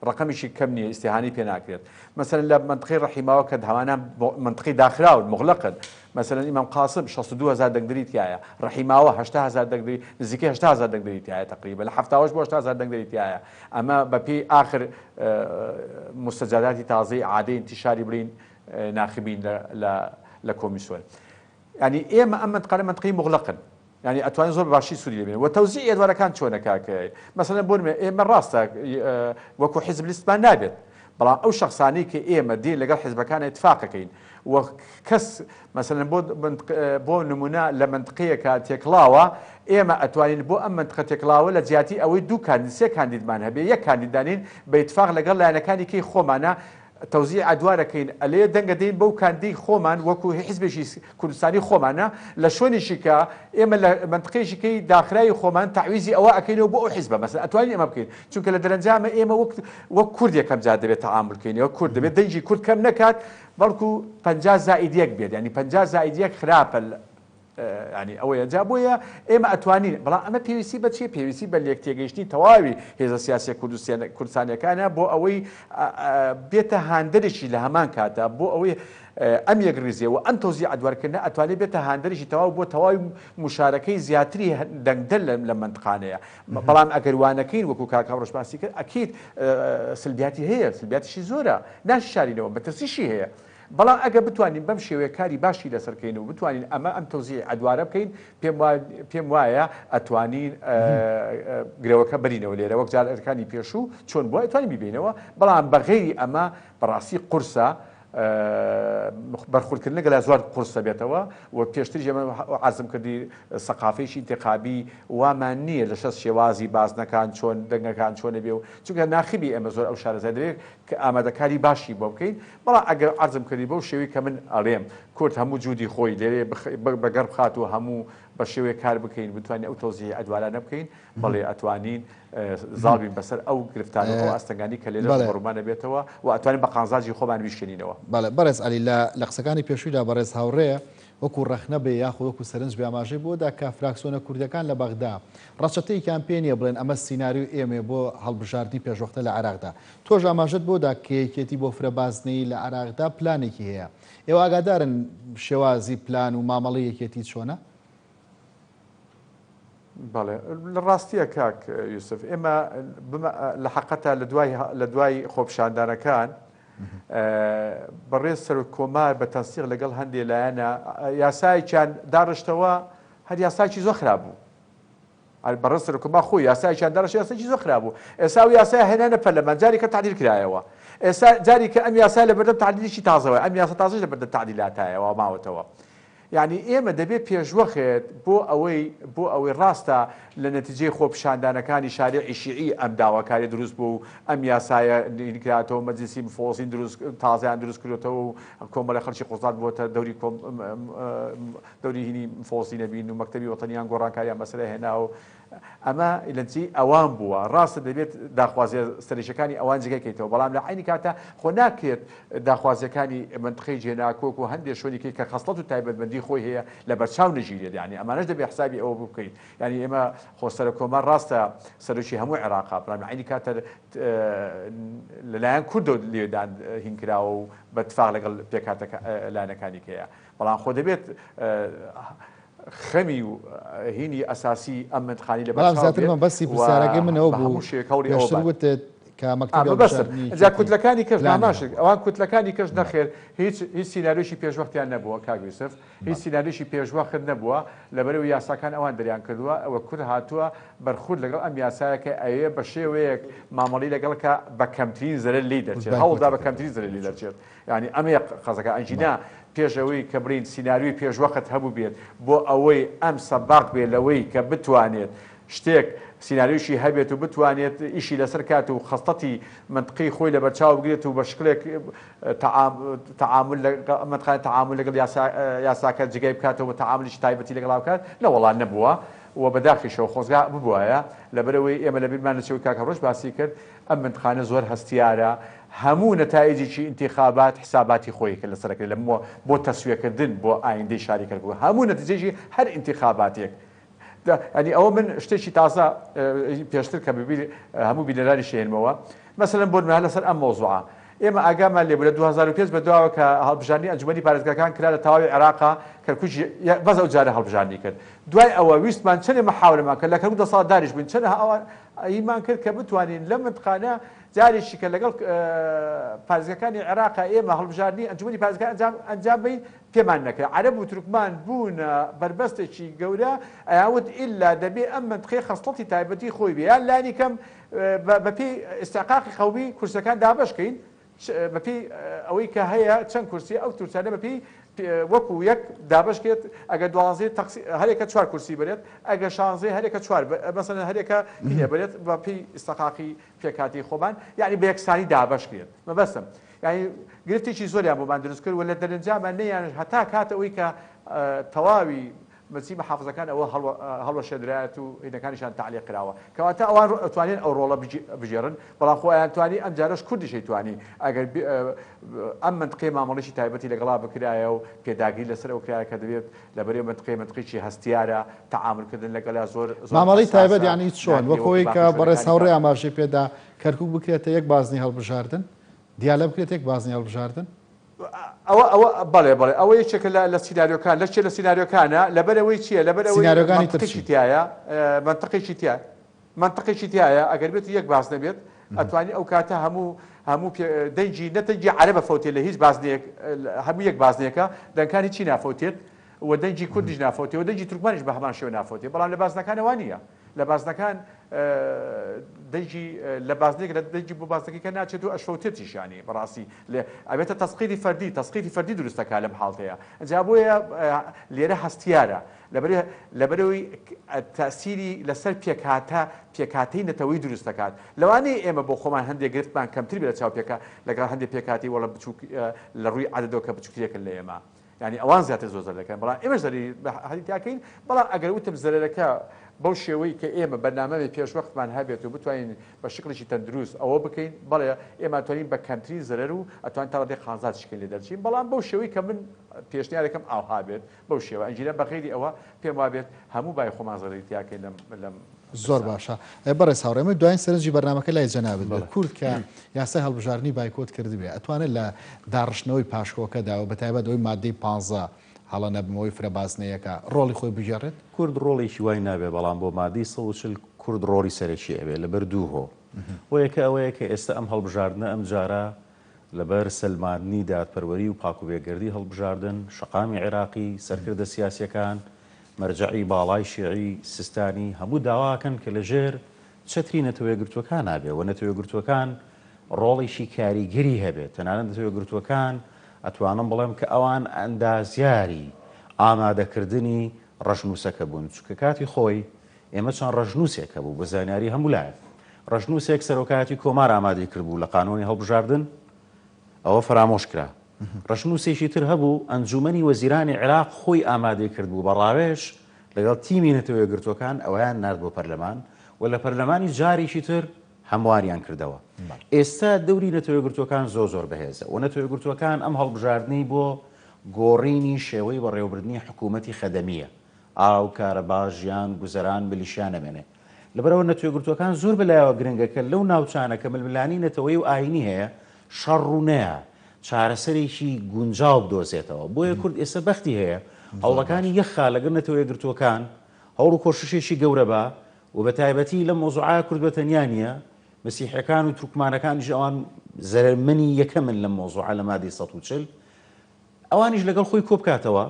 C: ڕقەمیشی کەم نییە ئیسیهانی پێ ناکرێت مەسەلەن لە منطقەی ڕەحیماوە کە هەوانان منطقەی داخراون مغلقن مەسەلەن ئیمام قاسم 62,000 دەنگدەری تایە ڕەحیماوە 800,000 دەنگدەری نزیکەی 800,000 دەنگدەری تایە تقریبا لە 70 بۆ 800,000 دەنگدەری تایە ئەمە بەپێی ئاخر مستەجاداتی تازەی عادەی انتشاری بڵین ناخبین لە کۆمیسیۆن ینی ئێمە ئەم منطقەی مغلقن يعني ئەتوانین زۆر باشی سوودی لێبێنین و تەوزیع ئێوارەکان چۆنە کاکە مەسەلەن بۆ ئێمە ڕاستە وەکو حیزب لیستمان نابێت بەڵام ئەو شخصانی کە ئێمە دین لەگەڵ حیزبەکان اتفاقەکەین و کەس مەسەلەن بۆ نمونە لە منطقەیەکە تێکڵاوە ئێمە ئەتوانین بۆ ئەم منطقە تێکڵاوە لە جیاتی ئەوەی دوو کاندید سێ کاندیدمان هەبێ یەک کاندیدانین بە اتفاق لەگەڵ لایەنەکانی کەی خۆمانە تەوزیع ئەدوارەکەین ئەلێ دەنگە دەین بەو کاندی خۆمان وەکو حیزبێکی کوردستانی خۆمانە لە شوێنێکی کە ئێمە لە منطقەیەشیکەی داخرایی خۆمان تەعویزی ئەوە ئەکەینەوە بۆ ئەو حیزبە مەسەلەن ئەتوانین ئێمە بکەین چونکە لە دەرەنجامە ئێمە وەک کورد یەکەم جار دەبێت تەعامل بکەینەوە کورد دەبێت دەنگی کورد کەم نەکات بەڵکو 50 زائید یەک بێت ینی 50 زائید یەک خراپە ینی ئەوەیە جا بۆیە ئێمە ئەتوانین بەڵام ئەمە پێویستی بە چیە پێویستی بە لێک تێگەیشتنی تەواوی هێزە سیاسی کوردستانیەکانە بۆ ئەوەی بێتە هاندەرێکی لە هەمان کاتە بۆ ئەوەی ئەم یەکریزیەوە ئەم تەوزیع ئەدوارکردن ئەتوانێت بێتە هاندەرێکی تەواو بۆ تەواوی مشارەکەی زیاتری دەنگدەر لە منطقانەیە بەڵام ئەگەروانەکەین وەکو کاکا ڕۆژ باسی کرد ئەکید سلبیاتی هەیە سلبیاتیشی زۆرە ناشارینەوە بەترسیشی هەیە بەڵام ئەگە بتوانین بەم شێوەیە کاری باشی لەسەرکەین و بتوانین ئەمە ئەم تەوزیع ئەدوارە بکەین پێم وایە ئەتوانین گرەوەکە بەرینەوە لێرە وەک جارەکانی پێشوو چۆن بووە ئەتوانین ببینەوە بەڵام بەغێری ئەمە بەڕاستی قورسە بەرخوردکردن لەگەڵ زۆر قورس دەبێتەوە و پێشتر ئێمە عەزم کردی سەقافەیەکی انتخابی وامان نییە لە شەس شێوازی بازنەکان چۆن دەنگەکان چۆنە بێ و چونکە ناخبی ئێمە زۆر ئەو شارەزای دەوێت کە ئامادەکاری باشی بۆ بکەین بەڵام ئەگەر عەزم کردی بەو شێوەی کە من ئەڵێم کورد هەموو جوودی خۆی لێرێ بەگەڕ بخات و هەموو بە شێوەیە کار بکەین بتوانین ئەو تەوزیع ئەدوارانە بکەین بەڵێ ئەتوانین زاڵبین بەسەر ئەو گرفتانە ئەو ئەستەنگانی کە لێرە ڕوومانە بێتەوە و ئەتوانین بە قانزاجی خۆمان بیشکێنینەوە
A: بەڕێز عەلی لە قسەکانی پێشوویدا بەڕێز هاوڕێیە وەکو ڕەخنە بێ یاخۆ وەکو سەرنج بێ ئاماژەی بۆدا کە فراکسیۆنە کوردەکان لە بەغدا ڕەچەتەی کامپێنیە بڵێن ئەمە سیناریۆ ئێمە بۆ هەڵبژاردننی پێشوەختە لە عێراقدا تۆش ئاماژەت بۆدا کە یەکێتی بۆ فرەبازنەی لە عێراقدا پلانێکی هەیە ئێوە ئاگادارن شێوازی پلان و مامەڵی یەکێتی چۆنە؟
C: بەڵێ لە ڕاستیە کاک یوسف ئێمە لە حەقەتە لە دوای خۆپشاندانەکان بەڕێز سەر و کۆمار بە تەنسیق لەگەڵ هەندێک لایەنە یاساییان داڕشتەوە هەر یاسایکی زۆر خراپ بوو بەڕێز سەر و کۆمار خۆی یاساییان داڕشت یاسایکی زۆر خراپ بوو ئێستا و یاسای هێنانە پەرلەمان جاری کە تعدیل کرایەوە ئێستا جاری کە ئەم یاسای لە بەردەم تعدیلیشی تازەوە ئەم یاسا تازەش لە بەردەم تعدیلاتایەوە ماوەتەوە یعنی ئێمە دەبێت پێشوەخێت بۆ ئەوەی ڕاستە لە نەتیجەی خۆپشاندانەکانی شاریعی شیعی ئەم داواکاری دروست بوو و ئەم یاسایە نینکراتەوە مەجلیسی مفۆزین تازیان دروست کردێتەوە و کۆمەڵی خەڵکی قوزات بووەتە دەوری هینی مفۆزی نەبین و مەکتەبی وەتەنیان گۆڕانکاریان مەسەلە هێناوە ئەمە لەنجی ئەوان بووە ڕاستە دەبێت داخوازیە سەرنجەکانی ئەوان جگەکەیتەوە بەڵام لە عینی کاتە خۆ ناکرێت داخوازیەکانی منطقەی جێناکۆک و هەندێک شوێنێکی کە خەسڵەت و تایبەتمەندی تایبەتی خۆی هەیە لە بەرچاو نژیرێت ینی ئەمانەش دەبێ حسابی ئەوە بکەیت ینی ئێمە خۆسەر کۆمان ڕاستە سەرۆکی هەموو عێراقا بەڵامعینی کاتە لەلایەن کوردە لێدان هینکراوە و بەتفاق لەگەڵ پێکاتە لایەنەکانی هەیە بەڵام خۆ دەبێت خەمی و هینی ئەساسی ئەم منتخانی لە
A: بەڵام بەسی پرسیارەکەی منەوە بوو شێکەوری
C: جا کوتلەکانی کەش ناماشک ئەوان کوتلەکانی کەش نەخێر هیچ سیناریۆشی پێشوەختیان نەبووە کاگویسف هیچ سیناریۆشی پێشوەخت نەبووە لەبەرەوە یاساکان ئەوان دەریان کردووە ئەوە کورد هاتووە بەرخورد لەگەڵ ئەم یاسایەکە ئەوێ بە شێوەیەک مامەڵی لەگەڵکە بە کەمترین زەرەر لی دەرچێت هەوڵدا بە کەمترین زەرەر لی دەرچێت ینی ئەمە قەزەکە ئەنجینا پێشەوەی کە برین سیناریوی پێشوەخت هەبوو بێت بۆ ئەوەی ئەم سەباق بێت لەوەی کە بتوانێت شتێک سیناریوشی هەبێت و بتوانێت ئیشی لەسەر کات و خستەتی منطقی خۆی لە بەرچاو بگرێت و بە شکلێک تعامل لەگەڵ یاساکە جگای بکاتەوە بە تعاملیش تایبەتی لەگەڵ بکات لە وەڵان نەبووە و بەداخیشەوە خۆزگا ببووایە لەبەرەوەی ئێمە لە بیرمان لەچەوەی کاکە ڕۆژ باسی کرد ئەم منتخانە زۆر هەستیارە هەموو نەتایجێکی ئینتیخابات حساباتی خۆی کرد لەسەرەکە لە بۆ تەسویەکردن بۆ ئایندەی شاری کردبوو هەموو نەتیجێکی هەر ئینتیخاباتێک ینی ئەوە من شتێکی تازە پێشتر کە هەموو بینەرانی شێنمەوە مەسەلەن بۆ نمونە لەسەر ئەم مۆزوعە ئێمە ئاگامان لێبوو لە 2005 بەدواوە کە هەڵبژاردننی ئەنجومەنی پارێزگاکان کرا لە تەواوی عێراقا کەرکووکی بەز ئەو جارە هەڵبژاردننی کرد دوای ئەوە ویستمان چەندێ مەحاولەمان کرد لە کەرکوو 10 ساڵ داریش بووین چەند ئیمان کرد کە بتوانین لە منتخانە جارێکی کە لەگەڵ پارێزگاکانی عێراقا ئێمە هەڵبژاردننی ئەنجومەنی پارێزگاکان ئەنجام بدەین پێمان نەکرد عەرەب و تورکمان بوونە بەربەستێکی گەورە ئەیاوت ئیلا دەبێ ئەم منطقەی خەستەڵی تایبەتی خۆی بێ یان لانی کەم بەپێی ئیستحقاقی قەومی کورسەکان دابەشکەین بەپێی ئەوەی کە هەیە چەند کورسی ئەو تورکانە بەپێی وەکو یەک دابشکێت ئەگە 12 هەرێکە 4 کورسی بێت ئەگە 16 هەرێکە 4 مەسەلەن هەرێکە هینە بێت بەپێی ئیستحقاقی پێکاتی خۆمان یعنی بە یەکسانی دابشکرێت مەبەستم یعنی گرفتێکی زۆریان بۆمان دروست کرد و لە دەرەنجامان نەیان هەتا کاتە ئەوەی کە تەواوی مەچی محافزەکان ئەوە هەڵوە شێدرایەت و هینەکانیشان تعلیق کراوە کەواتە ئەوان ئەتوانین ئەو ڕۆڵە بژێڕن بەڵام خۆیان توانی ئەم جارش کوردیشی توانی ئەگەر ئەم منطقەی مامەڵیشی تایبەتی لەگەڵا بکرایە و پێداگیری لەسەر ئەو کرایە کە دەبێت لەبەرێ منطقەیەکی هەستیارە تعاملکردن لەگەڵا زۆر
A: مامەڵی تایبەت یعنی چۆن وەکەوەی کە بەڕێز هەوڕێ ئاماژەی پێدا کەرکووک بکرێتە یەک بازنی هەڵبژاردن دیالە بکرێت یەک بازنی هەڵبژاردن
C: ئەوە بەڵێ ئەوە یەکێکە لە سیناریۆکان لە چێ لە سیناریۆکانە لەبەرەوەی چییە لەبەرەوەی تایە منطقێکی تایە ئەگەر بێت یەک باز نەبێت ئەتوانی ئەو کاتە هەموو دەنجی نەتەنجی عەرەبە فەوتێت لە هیچ بازنێک هەموو یەک بازنێکە دەنگانی چی نافەوتێت و دەنجی کوردیش نافەوتێت و دەنجی تورکمانیش بە هەمان شێوە نافەوتێت بەڵام لە بازنەکانەوە نییە لە بازنەکان دەنجی لە بازنێک لە دەنجی بۆ بازنەکەی کە ناچێت و ئەشفەوتێتیشانی بەڕاستی ئەبێتە تەسقیری فەردی دروستەکە لەم حاڵتەیە ئەجا بۆیە لێرە هەستیارە لەبەرەوەی تاسیری لەسەر پێکاتەی نەتەوەی دروستەکات لەوانەیە ئێمە بۆ خۆمان هەندێک گرفتمان کەمتر بێت چاو لەگەڵ هەندێک پێکاتی وەڵە بچووک لە ڕووی عەدەدەوە کە بچووکێکن لە ئێمە ینی ئەوان زیاتر زۆر دەکەن بەڵام ئێمە زەری هەریتاکەین بەڵام ئەگەر وتم زەرەرەکە بەو شێوەی کە ئێمە بەنامەی پێشوەختمان هەبێت و بتوانین بە شکلێکی تەندروست ئەوە بکەین بەڵێ ئێمە توانین بە کەمترین زەرەر و ئەتوان تا ڕادێ خانزات شکل لێ دەرچین بەڵام بەو شێوەی کە من پێشنیارێکم ئاوها بێت بەو شێوە ئەنجینە بەخێری ئەوە پێم وابێت هەموو بای خۆمان زەرەریتیاکەین لەم
A: زۆر باشە بەڕێز هاوڕێمە دوایین سەرنجی بەرنامەکە لای جەنابێت بە کورد کە یاسای هەڵبژاردننی بایکۆت کردبێ ئەتوانێت لە داڕشتنەوەی پاشکۆکەدا و بەتایبەت ئەوەی مادەی 15 هەڵە نەبمەوەی فرەبازنەیەەکە ڕۆڵی خۆی بژێڕێت
B: کورد ڕۆڵێکی وای نابێ بەڵام بۆ مادەی 140 کورد ڕۆڵی سەرەکی ئەوێ لەبەر دووهۆ وەیەکە ئەوەیە کە ئێستا ئەم هەڵبژاردنە ئەم جارە لەبەر سلماندنی دادپەروەری و پاکوبێگەردی هەڵبژاردن شەقامی عێراقی سەرکردە سیاسیەکان مەرجعی باڵای شیعی سیستانی هەموو داواکەن کە لەژێر چەتری نەتەوەیەگرتووەکان نابێ و نەتەوەیەگرتووەکان ڕۆڵێکی کاریگەری هەبێت تەنانەت نەتەوەیەگرتووەکان ئەتوانم بڵێم کە ئەوان ئەندازیاری ئامادەکردنی ڕەشنووسەکە بوون چونکە کاتی خۆی ئێمە چەند ڕەشنووسێکە بوو بە زانیاری هەموو لایەک ڕەشنووسێک سەرۆکایەتی کۆمار ئامادەی کردبوو لە قانۆنی هەڵبژاردن ئەوە فرامۆش کرا ڕەشنووسێکی تر هەبوو ئەنجومەنی وەزیرانی عێراق خۆی ئامادەی کردبوو بە ڕاوێژ لەگەڵ تیمی نەتەوەیەگرتووەکان ئەویان نرد بۆ پەرلەمان و لە پەرلەمانی جارێکی تر هەمواریان کردەوە ئێستا دەوری نەتەوەیەگرتووەکان زۆر بەهێزە و نەتەوەیەگرتووەکان ئەم هەڵبژاردنەی بۆ گۆڕینی شێوەی بەڕێوەبردننی حکوومەتی خەدەمیە ئاو کارەبا ژیان گوزەران ملیشیان نەمێنێ لەبەرەوە نەتوێگرتوەکان زۆر بەلایەوە گرنگەکە لەو ناوچانە کە ململانی نەتەوەی و ئاینی هەیە شەڕ ڕوونەیە چارەسەرێکی گونجاو بدۆزێتەوە بۆیە کورد ئێستا بەختی هەیە هەوڵەکانی یەخا لەگەر نەتەوەیەگرتوەکان هەوڵ و کۆششێکی گەورە بە و بە تایبەتی لە مۆزوعای کورد بەتەنیا نیە مەسیحەکان و تورکمانەکانیش ئەوان زەرمەنی یەکەمن لە مۆزوعە لە مادەی 140 ئەوانیش لەگەڵ خۆی کۆبکاتەوە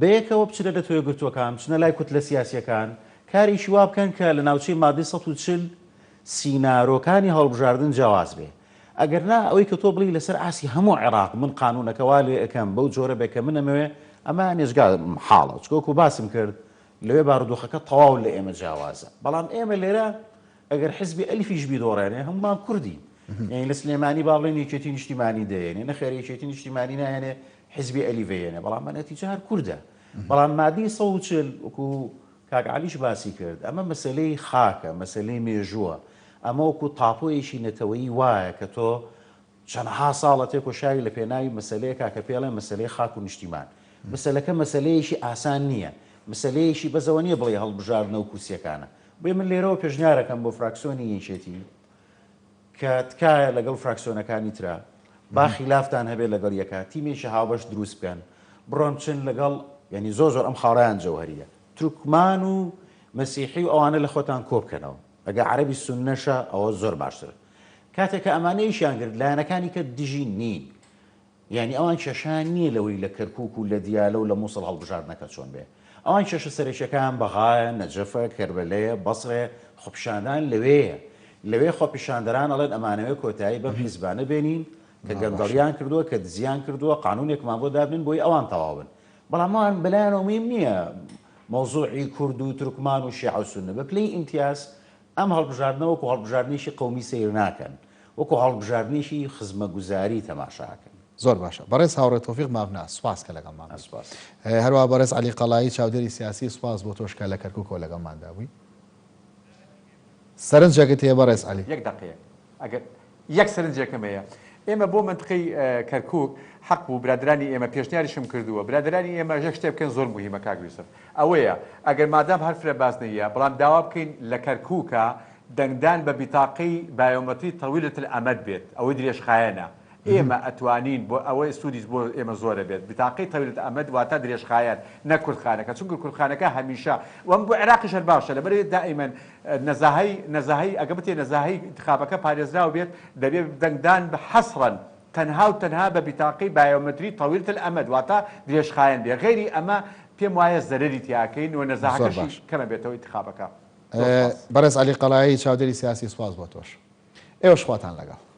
B: بەیەکەوە بچرە لە تۆیەگرتوەکان بچنە لای کوتلە سیاسیەکان کاریشی وا بکەن کە لە ناوچەی مادەی 140 سینارۆکانی هەڵبژاردن جیاواز بێ ئەگەر نا ئەوەی کە تۆ بڵی لەسەر ئاسی هەموو عێراق من قانونەکەوا لێ ئەەکەم بەو جۆرە بێ کە منەمەوێ ئەمە نێژگا حاڵە چکۆکو باسم کرد لەوێ بارودۆخەکە تەواو لە ئێمە جیاوازە بەڵام ئێمە لێرە ئەگەر حزبی ئەلیفیش بیدۆڕێنێ هەمومان کوردی یعنی لە سلێمانی با بڵێن یەکێتی نیشتیمانی دەیێنێ نەخێر یەکێتی نیشتیمانی نایێنێ حزبی ئەلیڤێنێ بەڵام بە نەتیجە هەر کووردە بەڵام مادەی 140 وەکو کاک عەلیش باسی کرد ئەمە مەسەلەی خاکە مەسەلەی مێژووە ئەمە وەکو تاپۆیەکی نەتەوەیی وایە کە تۆ چەندها ساڵە تێکۆشایی لە پێناوی مەسەلەیەکا کە پێڵێن مەسەلەی خاک و نیشتیمان مەسەلەکە مەسەلەیەکی ئاسان نییە مەسەلەیەکی بەزەوە نییە بڵێ هەڵبژاردنە و کووسیەکانە بۆیە من لێرەوە پێشنیارەکەم بۆ فراکسیۆنی یەکێتی کە تکایە لەگەڵ فراکسیۆنەکانی ترا با خلافتان هەبێت لەگەڵ یەکە تیمێکی هاوبەش دروست بکەن بڕۆن چن لەگەڵ ینی زۆر ئەم خاڕیان جەوهەریە تورکمان و مەسیحی و ئەوانە لە خۆتان کۆبکەنەوە ئەگە عەرەبی سوننەشە ئەوە زۆر باشترە کاتێک کە ئەمانەیشیان کرد لایەنەکانی کە دژی نین یعنی ئەوان کێشان نییە لەوەی لە کەرکووک و لە دیالە و لە مووسڵ هەڵبژاردنەکە چۆن بێ ئەوان کێشە سەرێکیەکان بەغایە نەجەفە کەربەلەیە بەسڕێ خۆپیشاندان لەوێ خۆپیشاندەران ئەڵێن ئەمانەوێ کۆتایی بەم حیزبانە بێنین کە گەندەڵیان کردووە کە دزیان کردووە قانونێکمان بۆ دابنین بۆی ئەوان تەواو بن بەڵام ئەوان بەلایەنەوە مهم نییە مۆزوعی کورد و تورکمان و شیعە و سوننە بە پلەی ئیمتیاز ئەم هەڵبژاردنەوە وەکو هەڵبژاردنیشی قەومی سەیر ناکەن وەکو هەڵبژاردنیشی خزمەتگوزاری تەماشاکەن
A: زۆر باشە بەڕێز هاوڕێ تۆفیق مابنا سوپاس کە لەگەڵمان هەروە بەڕێز عەلی قەڵایی چاودێری سیاسی سوپاس بۆ تۆش کە لە کەرکووکەوە لەگەڵماندا بووی سەرنجێکت هەیە بەڕێز عەلی
C: یەک دقیقە ئەگەر یەک سەرنجێکم هەیە ئێمە بۆ منطقەی کەرکووک حەق بوو برادرانی ئێمە پێشنیاریشم کردووە برادرانی ئێمە ژە شتێ بکەن زۆر مهمە کاک یوسف ئەوەیە ئەگەر مادام هەرفرە باس نەیە بەڵام داوا بکەین لە کەرکووکە دەنگدان بە بیتاقەی بایۆمەتری تەویلة الئەمەد بێت ئەوەی درێژخایەنە ئێمە ئەتوانین بۆ ئەوەی سوودیش بۆ ئێمە زۆرە بێت بیتاقەی تەویلة الئەمەد واتە درێژخایەن نە کورتخانەکە چونکە کورتخانەکە هەمیشە وەم بۆ عێراقیش هەر باشە لەبەرێت دائیمەن نەزاهەی ئەگە بتێ نەزاهەی انتخابەکە پارێزراو بێت دەبێت دەنگدان بە حەسڕەن تەنها و تەنها بە بیتاقەی بایۆمەتری تەویلة الئەمەد واتە درێژخایەن بێ غێری ئەمە پێم وایە زەرەری تیاکەین و نەزاهەکەشی کەمە بێتەوە انتخابەکە
A: بەڕێز عەلی قەڵایی چاودێری سیاسی سوپاس بۆ تۆش ئێوەش خواتان لەگەڵ